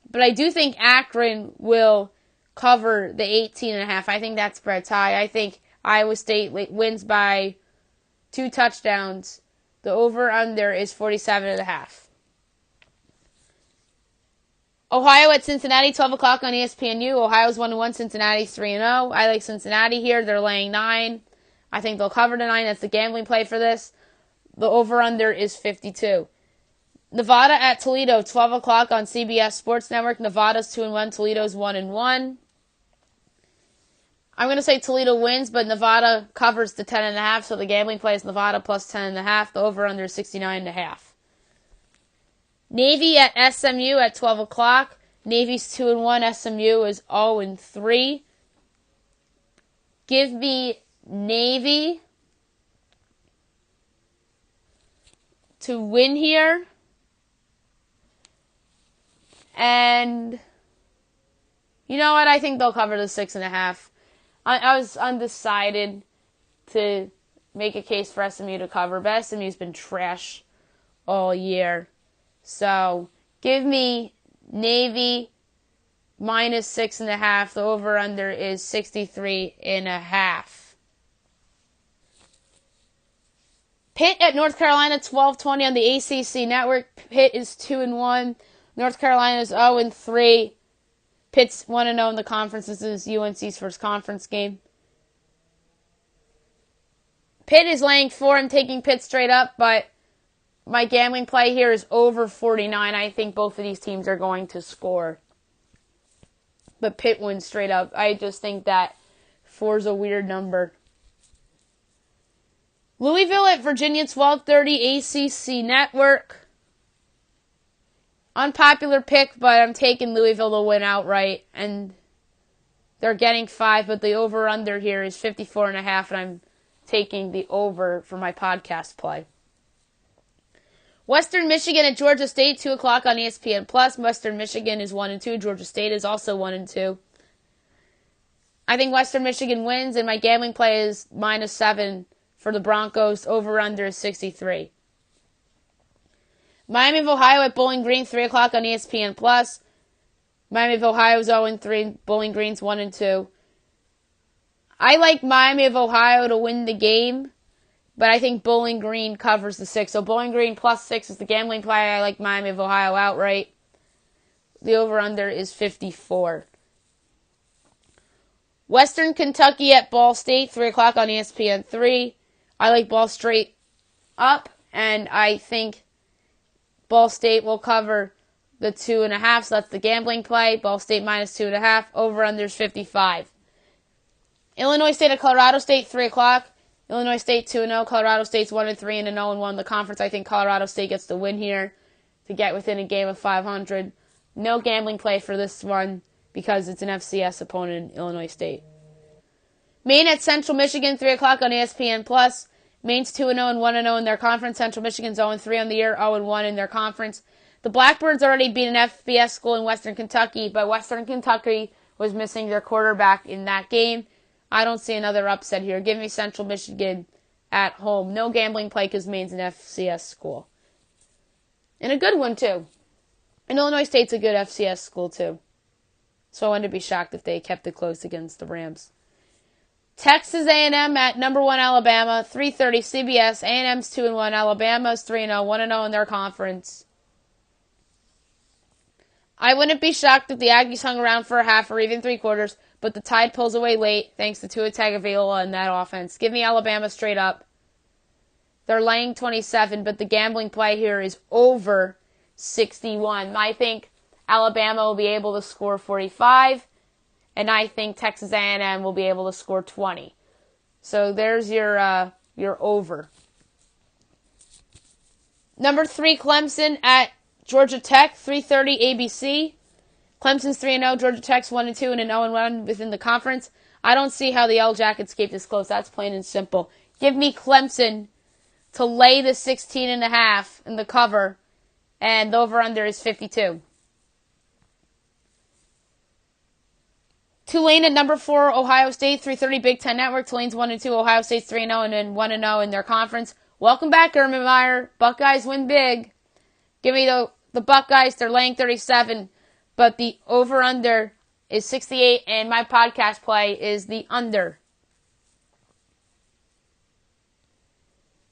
But I do think Akron will cover the 18.5. I think that spread's high. I think Iowa State wins by 2 touchdowns. The over-under is 47.5. Ohio at Cincinnati, 12 o'clock on ESPNU. Ohio's 1-1, Cincinnati's 3-0. I like Cincinnati here. They're laying 9. I think they'll cover the 9. That's the gambling play for this. The over-under is 52. Nevada at Toledo, 12 o'clock on CBS Sports Network. Nevada's 2-1, Toledo's 1-1. I'm going to say Toledo wins, but Nevada covers the 10.5, so the gambling play is Nevada plus 10.5. The over-under is 69.5. Navy at SMU at 12 o'clock. Navy's 2-1, SMU is 0-3. Give me Navy to win here. And you know what? I think they'll cover the 6.5. I was undecided to make a case for SMU to cover, but SMU's been trash all year. So give me Navy minus 6.5. The over-under is 63.5. Pitt at North Carolina, 12:20 on the ACC network. Pitt is 2-1. North Carolina is 0-3. Pitt's 1-0 in the conference. This is UNC's first conference game. Pitt is laying 4. I'm taking Pitt straight up, but my gambling play here is over 49. I think both of these teams are going to score. But Pitt wins straight up. I just think that 4 is a weird number. Louisville at Virginia, 12:30 ACC network. Unpopular pick, but I'm taking Louisville to win outright. And they're getting 5, but the over-under here is 54.5, and I'm taking the over for my podcast play. Western Michigan at Georgia State, 2 o'clock on ESPN+. Western Michigan is 1-2. Georgia State is also 1-2. I think Western Michigan wins, and my gambling play is minus 7 for the Broncos. Over-under is 63. Miami of Ohio at Bowling Green, 3 o'clock on ESPN+. Miami of Ohio is 0-3. Bowling Green's 1-2. I like Miami of Ohio to win the game, but I think Bowling Green covers the 6. So Bowling Green plus 6 is the gambling play. I like Miami of Ohio outright. The over-under is 54. Western Kentucky at Ball State, 3 o'clock on ESPN3. I like Ball straight up, and I think Ball State will cover the 2.5, so that's the gambling play. Ball State minus 2.5. Over-under is 55. Illinois State at Colorado State, 3 o'clock. Illinois State 2-0. Colorado State's 1-3 and 0-1 in the conference. I think Colorado State gets the win here to get within a game of 500. No gambling play for this one because it's an FCS opponent in Illinois State. Maine at Central Michigan, 3 o'clock on ESPN+. Maine's 2-0 and 1-0 in their conference. Central Michigan's 0-3 on the year, 0-1 in their conference. The Blackbirds already beat an FBS school in Western Kentucky, but Western Kentucky was missing their quarterback in that game. I don't see another upset here. Give me Central Michigan at home. No gambling play because Maine's an FCS school. And a good one, too. And Illinois State's a good FCS school, too. So I wouldn't be shocked if they kept it close against the Rams. Texas A&M at number 1 Alabama, 3:30 CBS. A&M's 2-1. Alabama's 3-0, 1-0 in their conference. I wouldn't be shocked if the Aggies hung around for a half or even 3 quarters, but the Tide pulls away late thanks to Tua Tagovailoa and that offense. Give me Alabama straight up. They're laying 27, but the gambling play here is over 61. I think Alabama will be able to score 45, and I think Texas A&M will be able to score 20. So there's your over. Number 3, Clemson at Georgia Tech, 3:30 ABC. Clemson's 3-0, Georgia Tech's 1-2, and an 0-1 within the conference. I don't see how the Yellow Jackets keep this close. That's plain and simple. Give me Clemson to lay the 16.5 in the cover, and the over-under is 52. Tulane at number 4, Ohio State, 3:30 Big Ten Network. Tulane's 1-2, Ohio State's 3-0, and then 1-0 in their conference. Welcome back, Ermenmeyer. Buckeyes win big. Give me the Buckeyes. They're laying 37, but the over-under is 68, and my podcast play is the under.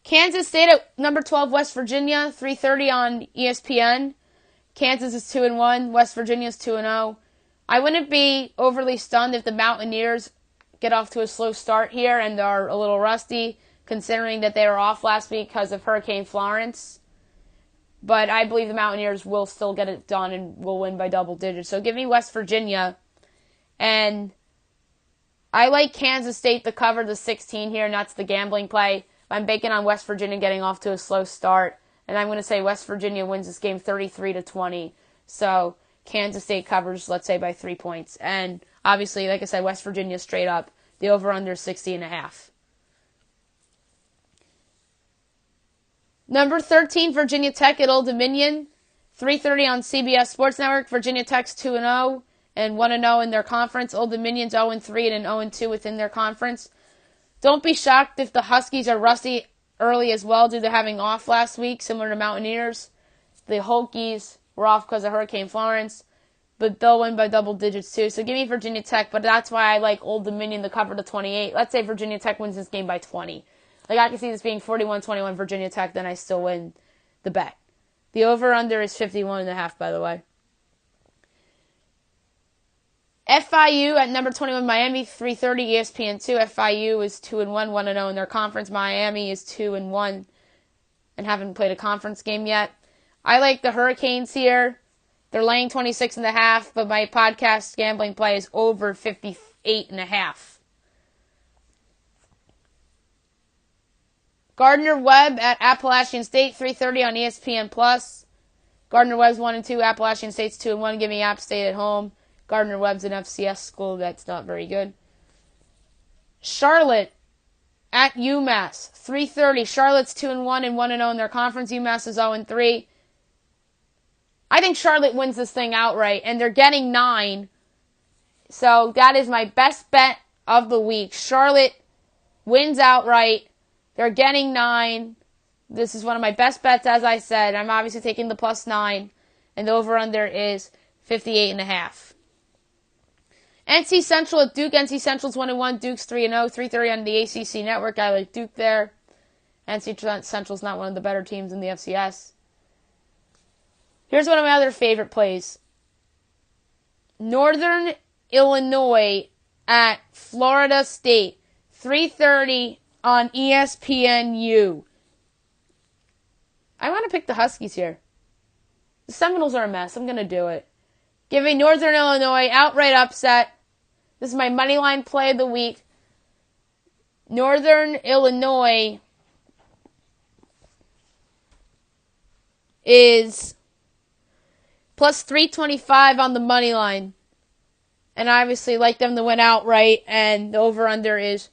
Kansas State at number 12, West Virginia, 3:30 on ESPN. Kansas is 2-1, West Virginia's 2-0. I wouldn't be overly stunned if the Mountaineers get off to a slow start here and are a little rusty, considering that they were off last week because of Hurricane Florence. But I believe the Mountaineers will still get it done and will win by double digits. So give me West Virginia. And I like Kansas State to cover the 16 here, and that's the gambling play. I'm banking on West Virginia getting off to a slow start. And I'm going to say West Virginia wins this game 33-20. So Kansas State covers, let's say, by 3 points. And obviously, like I said, West Virginia straight up. The over-under is 60.5. Number 13, Virginia Tech at Old Dominion. 3:30 on CBS Sports Network. Virginia Tech's 2-0 and 1-0 in their conference. Old Dominion's 0-3 and 0-2 within their conference. Don't be shocked if the Huskies are rusty early as well due to having off last week, similar to Mountaineers. The Hokies were off because of Hurricane Florence, but they'll win by double digits too. So give me Virginia Tech, but that's why I like Old Dominion to cover the 28. Let's say Virginia Tech wins this game by 20. Like, I can see this being 41-21 Virginia Tech, then I still win the bet. The over-under is 51.5, by the way. FIU at number 21, Miami, 3:30, ESPN2. FIU is 2-1, 1-0 in their conference. Miami is 2-1 and haven't played a conference game yet. I like the Hurricanes here. They're laying 26.5, but my podcast gambling play is over 58.5. Gardner-Webb at Appalachian State, 3:30 on ESPN+. Gardner-Webb's 1-2, Appalachian State's 2-1. Give me App State at home. Gardner-Webb's an FCS school that's not very good. Charlotte at UMass, 3:30. Charlotte's 2-1 and 1-0 in their conference. UMass is 0-3. I think Charlotte wins this thing outright, and they're getting 9. So that is my best bet of the week. Charlotte wins outright. They're getting 9. This is one of my best bets, as I said. I'm obviously taking the +9, and the over-under is 58.5. NC Central at Duke. NC Central's 1-1. Duke's 3-0. 3:30 on the ACC network. I like Duke there. NC Central's not one of the better teams in the FCS. Here's one of my other favorite plays. Northern Illinois at Florida State. 3:30 on ESPNU. I want to pick the Huskies here. The Seminoles are a mess. I'm going to do it. Give me Northern Illinois outright upset. This is my moneyline play of the week. Northern Illinois is plus 325 on the money line. And I obviously like them to win outright, and the over-under is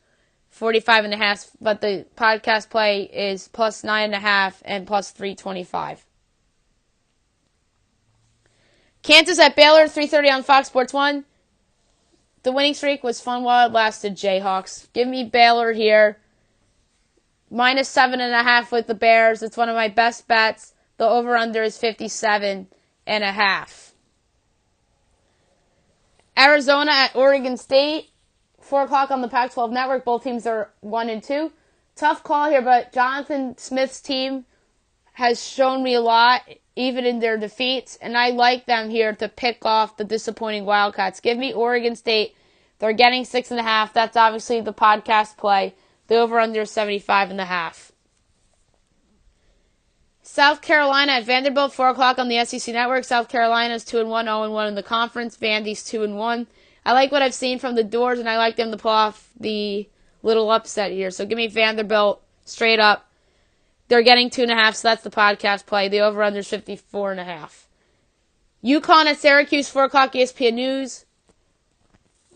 45.5, but the podcast play is plus 9.5 and plus 325. Kansas at Baylor, 3:30 on Fox Sports 1. The winning streak was fun while it lasted, Jayhawks. Give me Baylor here. Minus 7.5 with the Bears. It's one of my best bets. The over-under is 57.5. Arizona at Oregon State. 4 o'clock on the Pac-12 network. Both teams are 1-2. Tough call here, but Jonathan Smith's team has shown me a lot, even in their defeats, and I like them here to pick off the disappointing Wildcats. Give me Oregon State. They're getting 6.5. That's obviously the podcast play. The over-under is 75.5. South Carolina at Vanderbilt, 4 o'clock on the SEC network. South Carolina's 2-1, 0-1 in the conference. Vandy's 2-1. I like what I've seen from the doors, and I like them to pull off the little upset here. So give me Vanderbilt straight up. They're getting 2.5, so that's the podcast play. The over-under is 54.5. UConn at Syracuse, 4 o'clock ESPN News.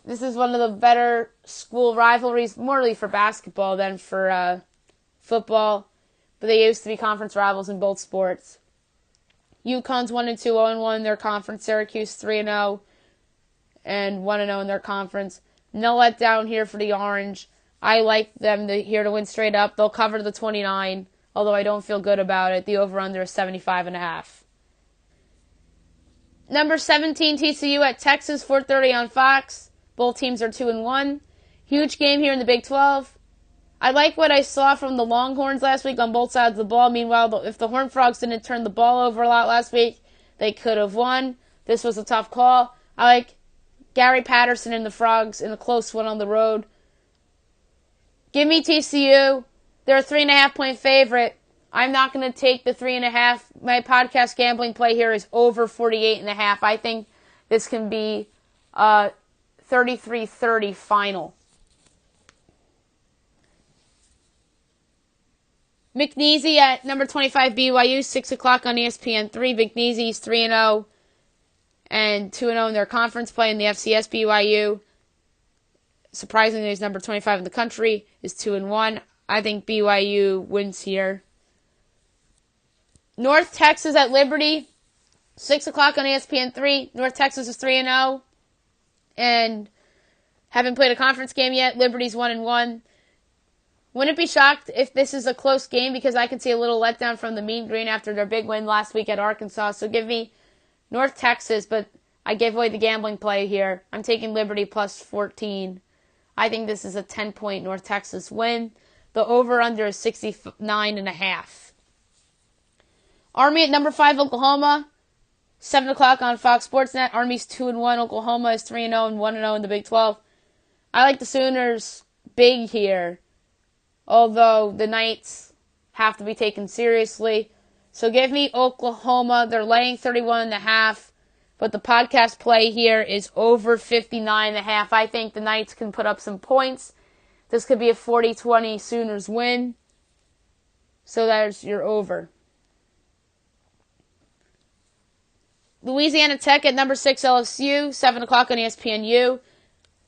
This is one of the better school rivalries, more for basketball than for football. But they used to be conference rivals in both sports. UConn's 1-2, 0-1 in their conference. Syracuse 3-0 and 1-0 in their conference. No letdown here for the Orange. I like them here to win straight up. They'll cover the 29, although I don't feel good about it. The over-under is 75.5. Number 17, TCU at Texas, 4:30 on Fox. Both teams are 2-1. Huge game here in the Big 12. I like what I saw from the Longhorns last week on both sides of the ball. Meanwhile, if the Horned Frogs didn't turn the ball over a lot last week, they could have won. This was a tough call. I like Gary Patterson and the Frogs in a close one on the road. Give me TCU. They're a 3.5-point favorite. I'm not going to take the 3.5. My podcast gambling play here is over 48.5. I think this can be a 33-30 final. McNeese at number 25 BYU, 6 o'clock on ESPN3. McNeese's 3-0 and 2-0 in their conference play in the FCS. BYU, surprisingly, is number 25 in the country, is 2-1. I think BYU wins here. North Texas at Liberty, 6 o'clock on ESPN3. North Texas is 3-0 and haven't played a conference game yet. Liberty's 1-1. Wouldn't be shocked if this is a close game because I can see a little letdown from the Mean Green after their big win last week at Arkansas. So give me North Texas, but I gave away the gambling play here. I'm taking Liberty plus 14. I think this is a 10-point North Texas win. The over-under is 69.5. Army at number 5, Oklahoma. 7 o'clock on Fox Sports Net. Army's 2-1. Oklahoma is 3-0 and 1-0 in the Big 12. I like the Sooners big here, although the Knights have to be taken seriously. So give me Oklahoma. They're laying 31.5, but the podcast play here is over 59.5. I think the Knights can put up some points. This could be a 40-20 Sooners win. So there's your over. Louisiana Tech at number 6, LSU. 7 o'clock on ESPNU.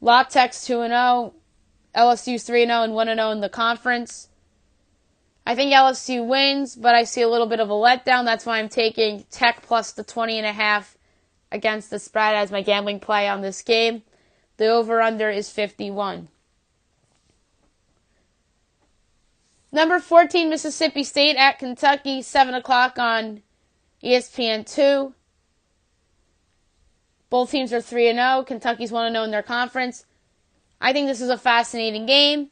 La Tech's 2-0. LSU's 3-0 and 1-0 in the conference. I think LSU wins, but I see a little bit of a letdown. That's why I'm taking Tech plus the 20.5 against the spread as my gambling play on this game. The over-under is 51. Number 14, Mississippi State at Kentucky. 7 o'clock on ESPN2. Both teams are 3-0. Kentucky's 1-0 in their conference. I think this is a fascinating game.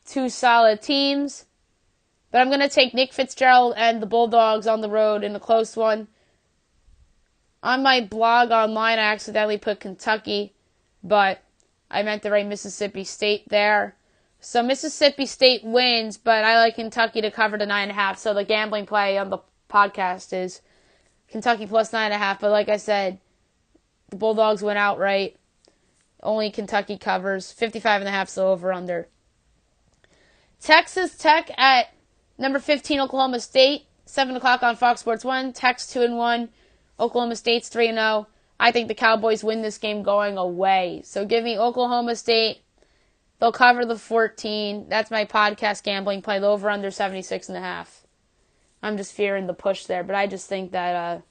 Two solid teams. But I'm going to take Nick Fitzgerald and the Bulldogs on the road in a close one. On my blog online, I accidentally put Kentucky, but I meant to write Mississippi State there. So Mississippi State wins, but I like Kentucky to cover the 9.5. So the gambling play on the podcast is Kentucky plus 9.5. But like I said, the Bulldogs went outright. Only Kentucky covers. 55.5 so over under. Texas Tech at number 15, Oklahoma State. 7 o'clock on Fox Sports 1. Tech's 2-1. Oklahoma State's 3-0. I think the Cowboys win this game going away. So give me Oklahoma State. They'll cover the 14. That's my podcast gambling play. The over under 76.5. I'm just fearing the push there, but I just think that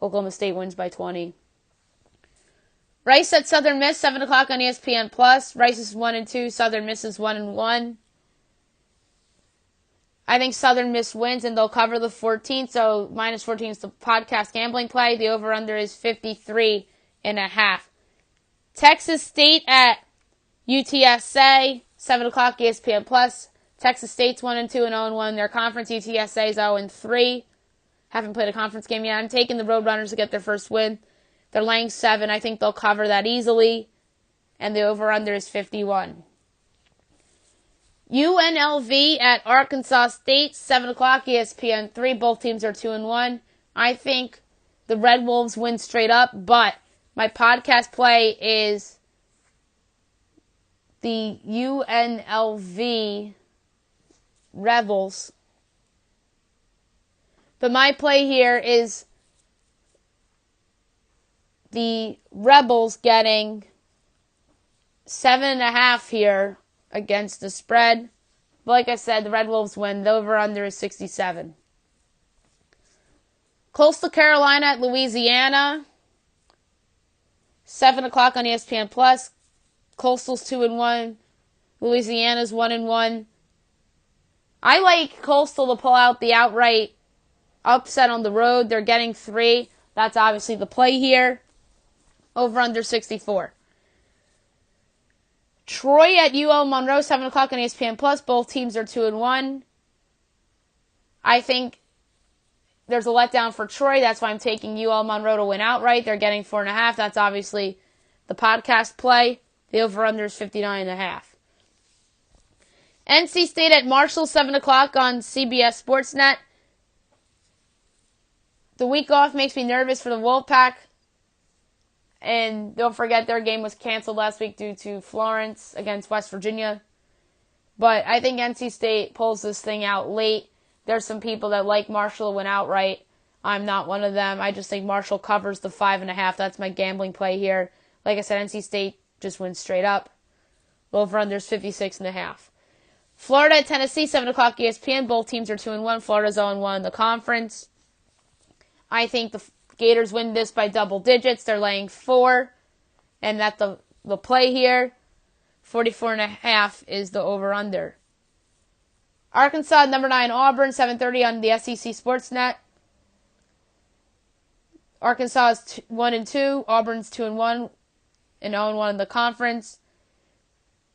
Oklahoma State wins by 20. Rice at Southern Miss, 7 o'clock on ESPN+. Rice is 1-2. Southern Miss is 1-1. I think Southern Miss wins, and they'll cover the 14. So minus 14 is the podcast gambling play. The over-under is 53.5. Texas State at UTSA, 7 o'clock ESPN+. Texas State's 1-2 and 0-1 in their conference. UTSA's 0-3. Haven't played a conference game yet. I'm taking the Roadrunners to get their first win. They're laying 7. I think they'll cover that easily. And the over-under is 51. UNLV at Arkansas State, 7 o'clock, ESPN3. Both teams are 2-1. I think the Red Wolves win straight up, but my podcast play is the UNLV Rebels. But my play here is the Rebels getting 7.5 here against the spread. But like I said, the Red Wolves win. The over-under is 67. Coastal Carolina at Louisiana. 7 o'clock on ESPN+. Coastal's 2-1. Louisiana's 1-1. I like Coastal to pull out the outright upset on the road. They're getting 3. That's obviously the play here. Over under 64. Troy at UL Monroe, 7 o'clock on ESPN+. Both teams are 2-1. I think there's a letdown for Troy. That's why I'm taking UL Monroe to win outright. They're getting 4.5. That's obviously the podcast play. The over-under is 59.5. NC State at Marshall, 7 o'clock on CBS Sportsnet. The week off makes me nervous for the Wolfpack. And don't forget their game was canceled last week due to Florence against West Virginia. But I think NC State pulls this thing out late. There's some people that like Marshall to win outright. I'm not one of them. I just think Marshall covers the 5.5. That's my gambling play here. Like I said, NC State just wins straight up. Over-under is 56.5. Florida at Tennessee, 7 o'clock ESPN. Both teams are 2-1. Florida's 0-1 in the conference. I think the Gators win this by double digits. They're laying 4, and that the play here, 44.5 is the over-under. Arkansas, number 9, Auburn, 7:30 on the SEC Sportsnet. Arkansas is 1-2. Auburn's 2-1 and 0-1 in the conference.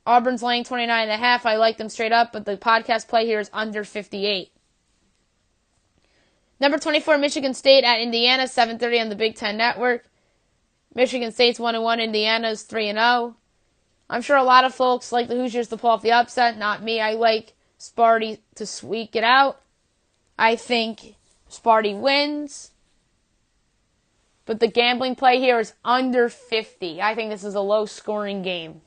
Auburn's laying 29.5. I like them straight up, but the podcast play here is under 58. Number 24, Michigan State at Indiana, 7:30 on the Big Ten Network. Michigan State's 1-1. Indiana's 3-0. I'm sure a lot of folks like the Hoosiers to pull off the upset. Not me. I like Sparty to squeak it out. I think Sparty wins. But the gambling play here is under 50. I think this is a low-scoring game.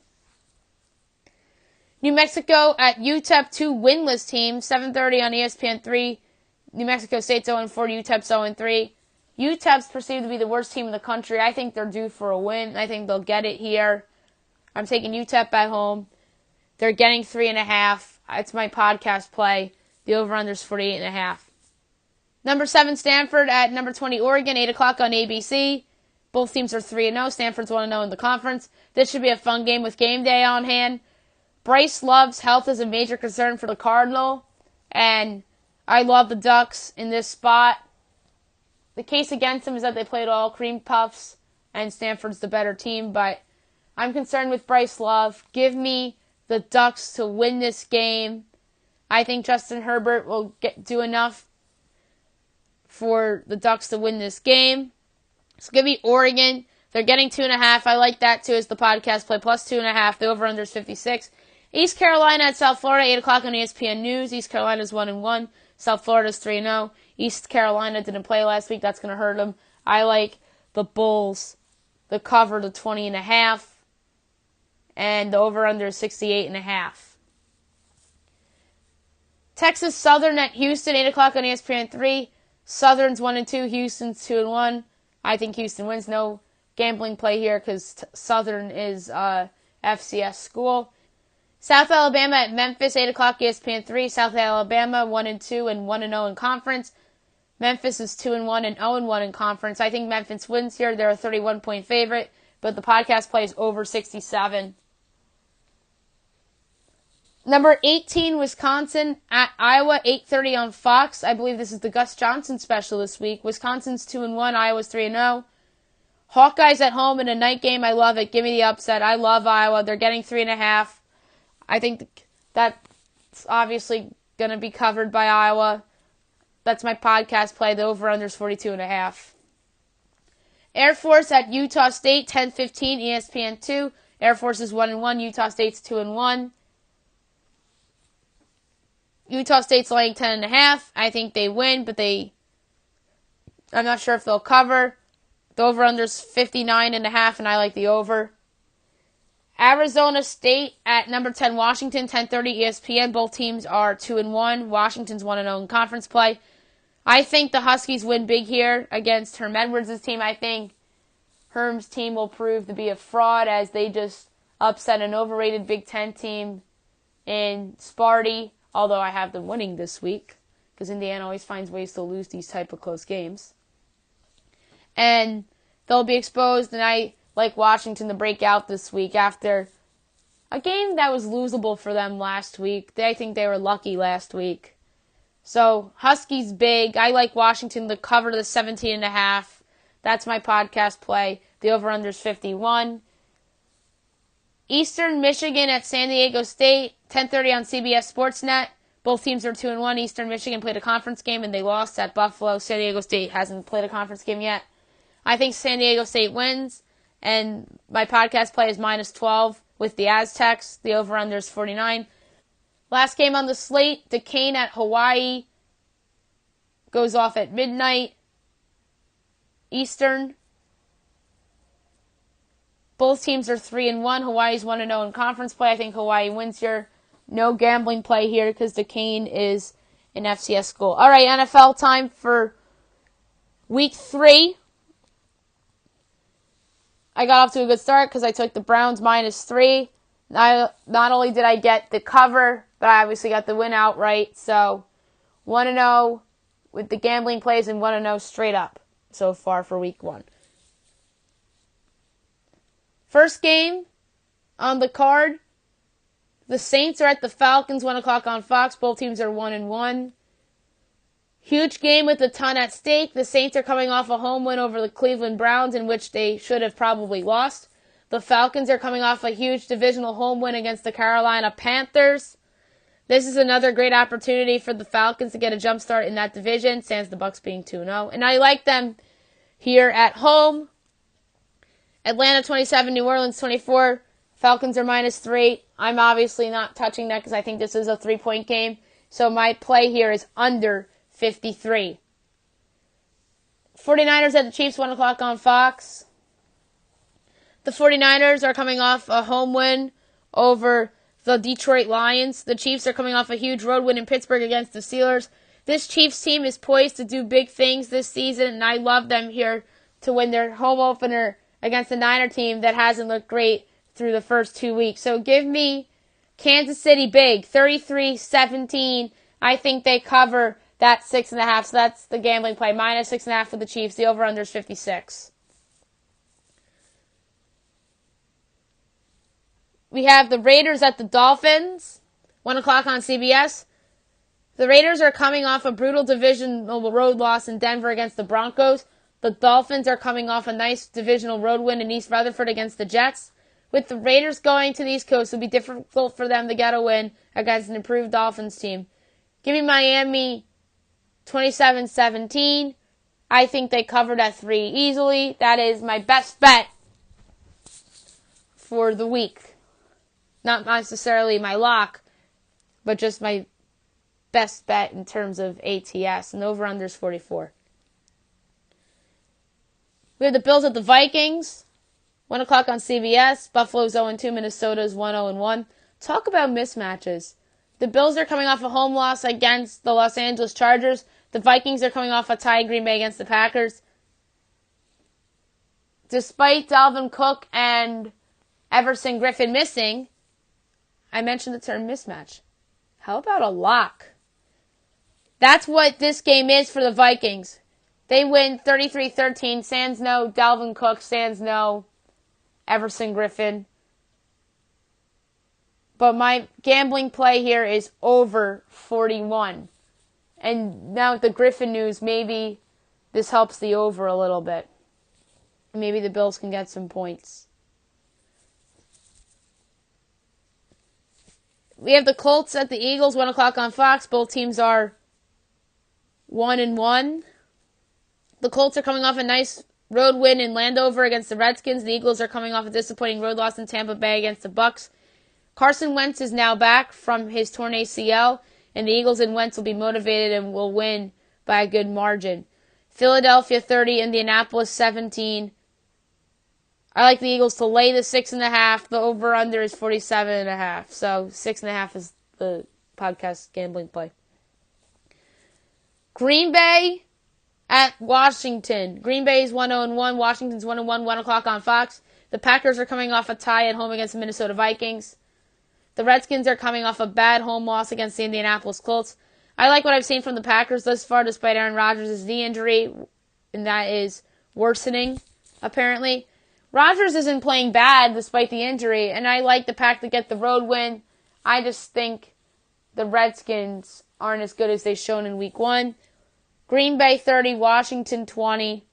New Mexico at UTEP, 2 winless teams, 7:30 on ESPN3. New Mexico State's 0-4, UTEP's 0-3. UTEP's perceived to be the worst team in the country. I think they're due for a win. I think they'll get it here. I'm taking UTEP at home. They're getting 3.5. It's my podcast play. The over-under is 48.5. Number 7, Stanford at number 20, Oregon, 8 o'clock on ABC. Both teams are 3-0. Stanford's 1-0 in the conference. This should be a fun game with game day on hand. Bryce Love's health is a major concern for the Cardinal, and I love the Ducks in this spot. The case against them is that they played all cream puffs, and Stanford's the better team, but I'm concerned with Bryce Love. Give me the Ducks to win this game. I think Justin Herbert will do enough for the Ducks to win this game. So give me Oregon. They're getting 2.5. I like that too as the podcast play, plus 2.5. The over-under is 56. East Carolina at South Florida, 8 o'clock on ESPN News. East Carolina's 1-1. South Florida's 3-0. East Carolina didn't play last week. That's going to hurt them. I like the Bulls. The cover to 20.5. And the over-under is 68.5. Texas Southern at Houston, 8 o'clock on ESPN3. Southern's 1-2. Houston's 2-1. I think Houston wins. No gambling play here because Southern is FCS school. South Alabama at Memphis, 8 o'clock ESPN3. South Alabama 1-2 and 1-0 in conference. Memphis is 2-1 and 0-1 in conference. I think Memphis wins here. They're a 31-point favorite, but the podcast plays over 67. Number 18, Wisconsin at Iowa, 8:30 on Fox. I believe this is the Gus Johnson special this week. Wisconsin's 2-1, Iowa's 3-0. Hawkeyes at home in a night game. I love it. Give me the upset. I love Iowa. They're getting 3.5. I think that's obviously going to be covered by Iowa. That's my podcast play. The over-under is 42.5. Air Force at Utah State, 10:15, ESPN2. Air Force is 1-1. Utah State's 2-1. Utah State's laying 10.5. I think they win, but I'm not sure if they'll cover. The over-under is 59.5, and I like the over. Arizona State at number 10, Washington, 10:30 ESPN. Both teams are 2-1. Washington's 1-0 in conference play. I think the Huskies win big here against Herm Edwards' team. I think Herm's team will prove to be a fraud as they just upset an overrated Big Ten team in Sparty, although I have them winning this week because Indiana always finds ways to lose these type of close games. And they'll be exposed, and I like Washington to break out this week after a game that was losable for them last week. I think they were lucky last week. So, Huskies big. I like Washington to cover the 17.5. That's my podcast play. The over-under is 51. Eastern Michigan at San Diego State, 10:30 on CBS Sportsnet. Both teams are 2-1. Eastern Michigan played a conference game and they lost at Buffalo. San Diego State hasn't played a conference game yet. I think San Diego State wins, and my podcast play is -12 with the Aztecs. The over-under is 49. Last game on the slate, Duquesne at Hawaii goes off at midnight Eastern. Both teams are 3-1. Hawaii's 1-0 in conference play. I think Hawaii wins here. No gambling play here because Duquesne is an FCS school. All right, NFL time for week 3. I got off to a good start because I took the Browns -3. Not only did I get the cover, but I obviously got the win outright. So 1-0 with the gambling plays and 1-0 straight up. so far for week 1. First game on the card, the Saints are at the Falcons, 1 o'clock on Fox. Both teams are 1-1. Huge game with a ton at stake. The Saints are coming off a home win over the Cleveland Browns, in which they should have probably lost. The Falcons are coming off a huge divisional home win against the Carolina Panthers. This is another great opportunity for the Falcons to get a jump start in that division, sans the Bucs being 2-0. And I like them here at home. Atlanta 27, New Orleans 24. Falcons are -3. I'm obviously not touching that because I think this is a 3-point game. So my play here is under 53. 49ers at the Chiefs, 1 o'clock on Fox. The 49ers are coming off a home win over the Detroit Lions. The Chiefs are coming off a huge road win in Pittsburgh against the Steelers. This Chiefs team is poised to do big things this season, and I love them here to win their home opener against the Niner team that hasn't looked great through the first 2 weeks. So give me Kansas City big, 33-17. I think they cover that 6.5. So that's the gambling play. -6.5 for the Chiefs. The over-under is 56. We have the Raiders at the Dolphins, 1 o'clock on CBS. The Raiders are coming off a brutal divisional road loss in Denver against the Broncos. The Dolphins are coming off a nice divisional road win in East Rutherford against the Jets. With the Raiders going to the East Coast, it will be difficult for them to get a win against an improved Dolphins team. Give me Miami 27-17. I think they covered at 3 easily. That is my best bet for the week. Not necessarily my lock, but just my best bet in terms of ATS. And over-under is 44. We have the Bills at the Vikings, 1 o'clock on CBS. Buffalo's 0-2, Minnesota's 1-0-1. Talk about mismatches. The Bills are coming off a home loss against the Los Angeles Chargers. The Vikings are coming off a tie in Green Bay against the Packers. Despite Dalvin Cook and Everson Griffin missing, I mentioned the term mismatch. How about a lock? That's what this game is for the Vikings. They win 33-13. Sans no Dalvin Cook. Sans no Everson Griffin. But my gambling play here is over 41. And now with the Griffin news, maybe this helps the over a little bit. Maybe the Bills can get some points. We have the Colts at the Eagles, 1 o'clock on Fox. Both teams are 1-1. The Colts are coming off a nice road win in Landover against the Redskins. The Eagles are coming off a disappointing road loss in Tampa Bay against the Bucs. Carson Wentz is now back from his torn ACL, and the Eagles and Wentz will be motivated and will win by a good margin. Philadelphia 30, Indianapolis 17. I like the Eagles to lay the 6.5. The over-under is 47.5. So 6.5 is the podcast gambling play. Green Bay at Washington. Green Bay is 1-0-1. Washington's 1-1, 1 o'clock on Fox. The Packers are coming off a tie at home against the Minnesota Vikings. The Redskins are coming off a bad home loss against the Indianapolis Colts. I like what I've seen from the Packers thus far, despite Aaron Rodgers' knee injury, and that is worsening, apparently. Rodgers isn't playing bad despite the injury, and I like the Pack to get the road win. I just think the Redskins aren't as good as they've shown in Week 1. Green Bay 30, Washington 20.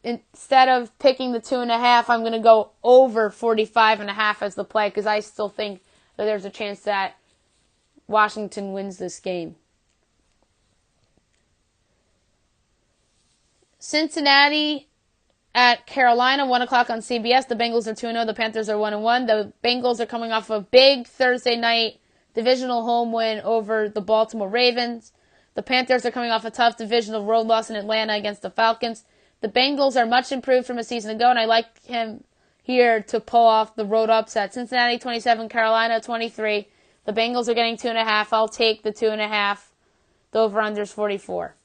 Instead of picking the 2.5, I'm going to go over 45.5 as the play because I still think that there's a chance that Washington wins this game. Cincinnati at Carolina, 1 o'clock on CBS. The Bengals are 2-0. The Panthers are 1-1. The Bengals are coming off a big Thursday night divisional home win over the Baltimore Ravens. The Panthers are coming off a tough divisional road loss in Atlanta against the Falcons. The Bengals are much improved from a season ago, and I like him here to pull off the road upset. Cincinnati 27, Carolina 23. The Bengals are getting 2.5. I'll take the 2.5. The over-under is 44.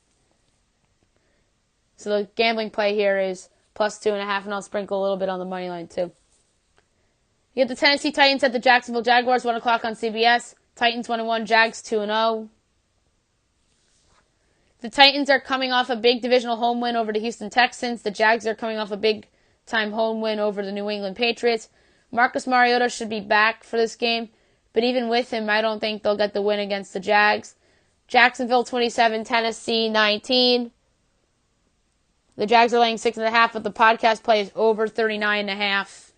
So the gambling play here is plus 2.5, and I'll sprinkle a little bit on the money line too. You have the Tennessee Titans at the Jacksonville Jaguars, 1 o'clock on CBS. Titans 1-1, Jags 2-0. The Titans are coming off a big divisional home win over the Houston Texans. The Jags are coming off a big-time home win over the New England Patriots. Marcus Mariota should be back for this game, but even with him, I don't think they'll get the win against the Jags. Jacksonville 27, Tennessee 19. The Jags are laying 6.5, but the podcast play is over 39.5.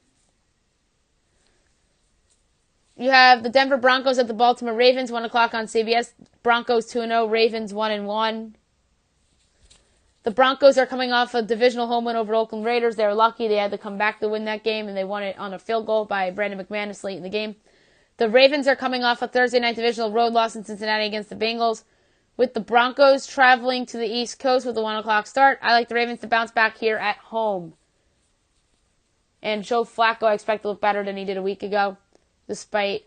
You have the Denver Broncos at the Baltimore Ravens, 1 o'clock on CBS. Broncos 2-0, Ravens 1-1. The Broncos are coming off a divisional home win over Oakland Raiders. They were lucky. They had to come back to win that game, and they won it on a field goal by Brandon McManus late in the game. The Ravens are coming off a Thursday night divisional road loss in Cincinnati against the Bengals. With the Broncos traveling to the East Coast with a 1 o'clock start, I like the Ravens to bounce back here at home. And Joe Flacco, I expect to look better than he did a week ago, despite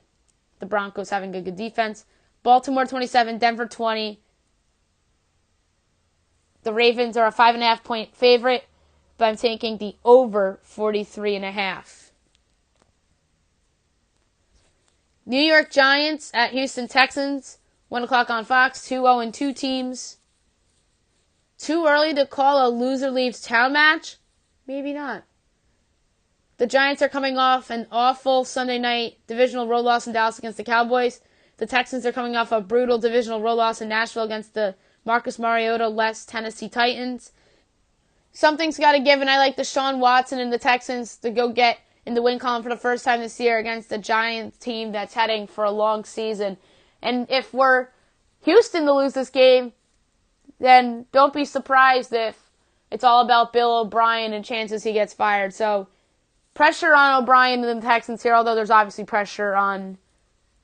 the Broncos having a good defense. Baltimore 27, Denver 20. The Ravens are a 5.5-point favorite, but I'm taking the over 43.5. New York Giants at Houston Texans, 1 o'clock on Fox, 2-0-2 teams. Too early to call a loser leaves town match? Maybe not. The Giants are coming off an awful Sunday night divisional road loss in Dallas against the Cowboys. The Texans are coming off a brutal divisional road loss in Nashville against the Marcus Mariota-less Tennessee Titans. Something's got to give, and I like Deshaun Watson and the Texans to go get in the win column for the first time this year against the Giants team that's heading for a long season. And if we're Houston to lose this game, then don't be surprised if it's all about Bill O'Brien and chances he gets fired. So pressure on O'Brien and the Texans here, although there's obviously pressure on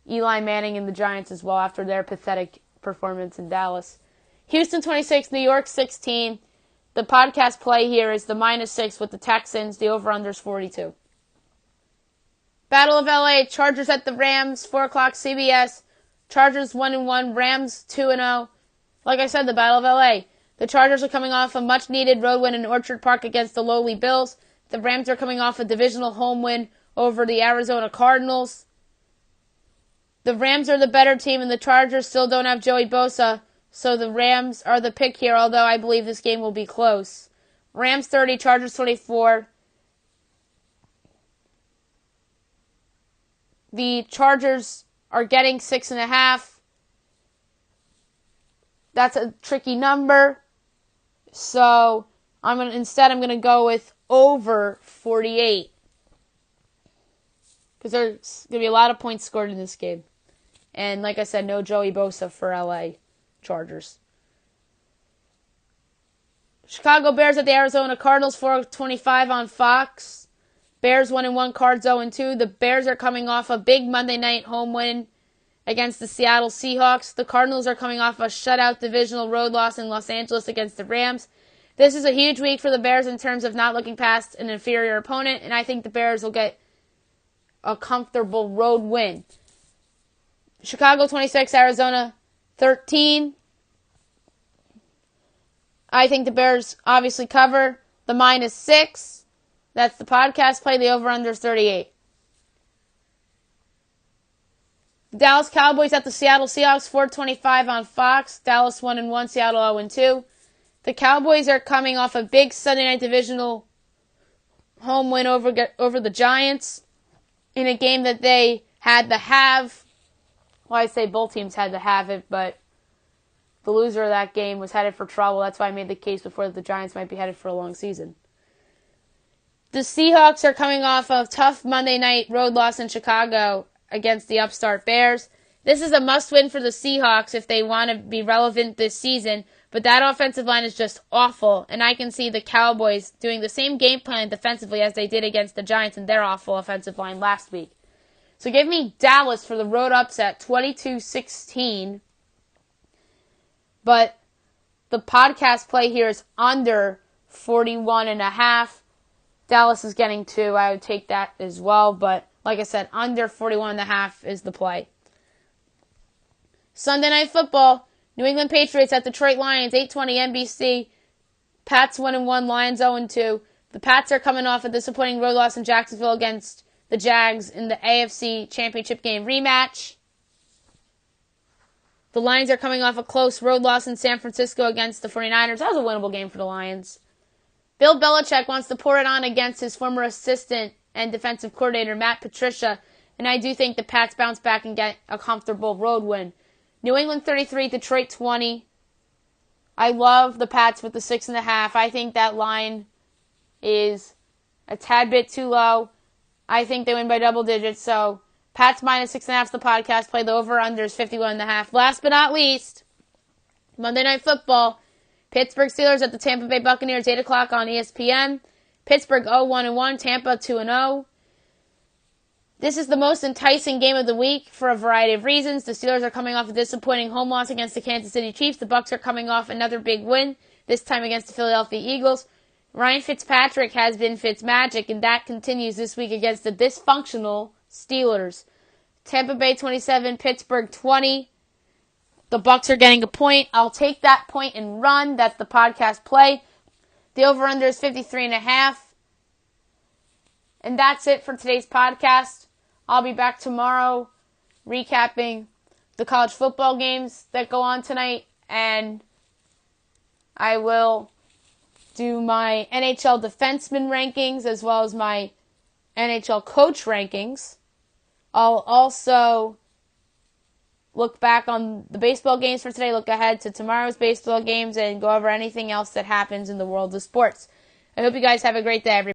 Eli Manning and the Giants as well after their pathetic performance in Dallas. Houston 26, New York 16. The podcast play here is the -6 with the Texans. The over-under is 42. Battle of LA, Chargers at the Rams, 4 o'clock CBS. Chargers 1-1, Rams 2-0. Like I said, the Battle of LA. The Chargers are coming off a much-needed road win in Orchard Park against the lowly Bills. The Rams are coming off a divisional home win over the Arizona Cardinals. The Rams are the better team, and the Chargers still don't have Joey Bosa, so the Rams are the pick here, although I believe this game will be close. Rams 30, Chargers 24. The Chargers are getting 6.5. That's a tricky number. So I'm gonna go with over 48. Because there's gonna be a lot of points scored in this game. And like I said, no Joey Bosa for LA Chargers. Chicago Bears at the Arizona Cardinals, 4:25 on Fox. Bears 1-1, Cards 0-2. The Bears are coming off a big Monday night home win against the Seattle Seahawks. The Cardinals are coming off a shutout divisional road loss in Los Angeles against the Rams. This is a huge week for the Bears in terms of not looking past an inferior opponent, and I think the Bears will get a comfortable road win. Chicago 26, Arizona 13. I think the Bears obviously cover the -6. That's the podcast play. The over-under is 38. The Dallas Cowboys at the Seattle Seahawks, 4:25 on Fox. Dallas 1-1, Seattle 0-2. The Cowboys are coming off a big Sunday night divisional home win over the Giants in a game that they had to have. Well, I say both teams had to have it, but the loser of that game was headed for trouble. That's why I made the case before that the Giants might be headed for a long season. The Seahawks are coming off a tough Monday night road loss in Chicago against the upstart Bears. This is a must-win for the Seahawks if they want to be relevant this season, but that offensive line is just awful, and I can see the Cowboys doing the same game plan defensively as they did against the Giants and their awful offensive line last week. So give me Dallas for the road upset, 22-16. But the podcast play here is under 41.5. Dallas is getting 2. I would take that as well. But like I said, under 41.5 is the play. Sunday Night Football, New England Patriots at Detroit Lions, 8:20 NBC. Pats 1-1, Lions 0-2. The Pats are coming off a disappointing road loss in Jacksonville against the Jags in the AFC Championship game rematch. The Lions are coming off a close road loss in San Francisco against the 49ers. That was a winnable game for the Lions. Bill Belichick wants to pour it on against his former assistant and defensive coordinator, Matt Patricia, and I do think the Pats bounce back and get a comfortable road win. New England 33, Detroit 20. I love the Pats with the 6.5. I think that line is a tad bit too low. I think they win by double digits, so Pats minus 6.5 is the podcast. Play the over-under is 51.5. Last but not least, Monday Night Football. Pittsburgh Steelers at the Tampa Bay Buccaneers, 8 o'clock on ESPN. Pittsburgh 0-1-1, Tampa 2-0. This is the most enticing game of the week for a variety of reasons. The Steelers are coming off a disappointing home loss against the Kansas City Chiefs. The Bucs are coming off another big win, this time against the Philadelphia Eagles. Ryan Fitzpatrick has been Fitzmagic, and that continues this week against the dysfunctional Steelers. Tampa Bay 27, Pittsburgh 20. The Bucs are getting a point. I'll take that point and run. That's the podcast play. The over-under is 53.5. And that's it for today's podcast. I'll be back tomorrow recapping the college football games that go on tonight. And I will do my NHL defenseman rankings as well as my NHL coach rankings. I'll also look back on the baseball games for today, look ahead to tomorrow's baseball games, and go over anything else that happens in the world of sports. I hope you guys have a great day, everybody.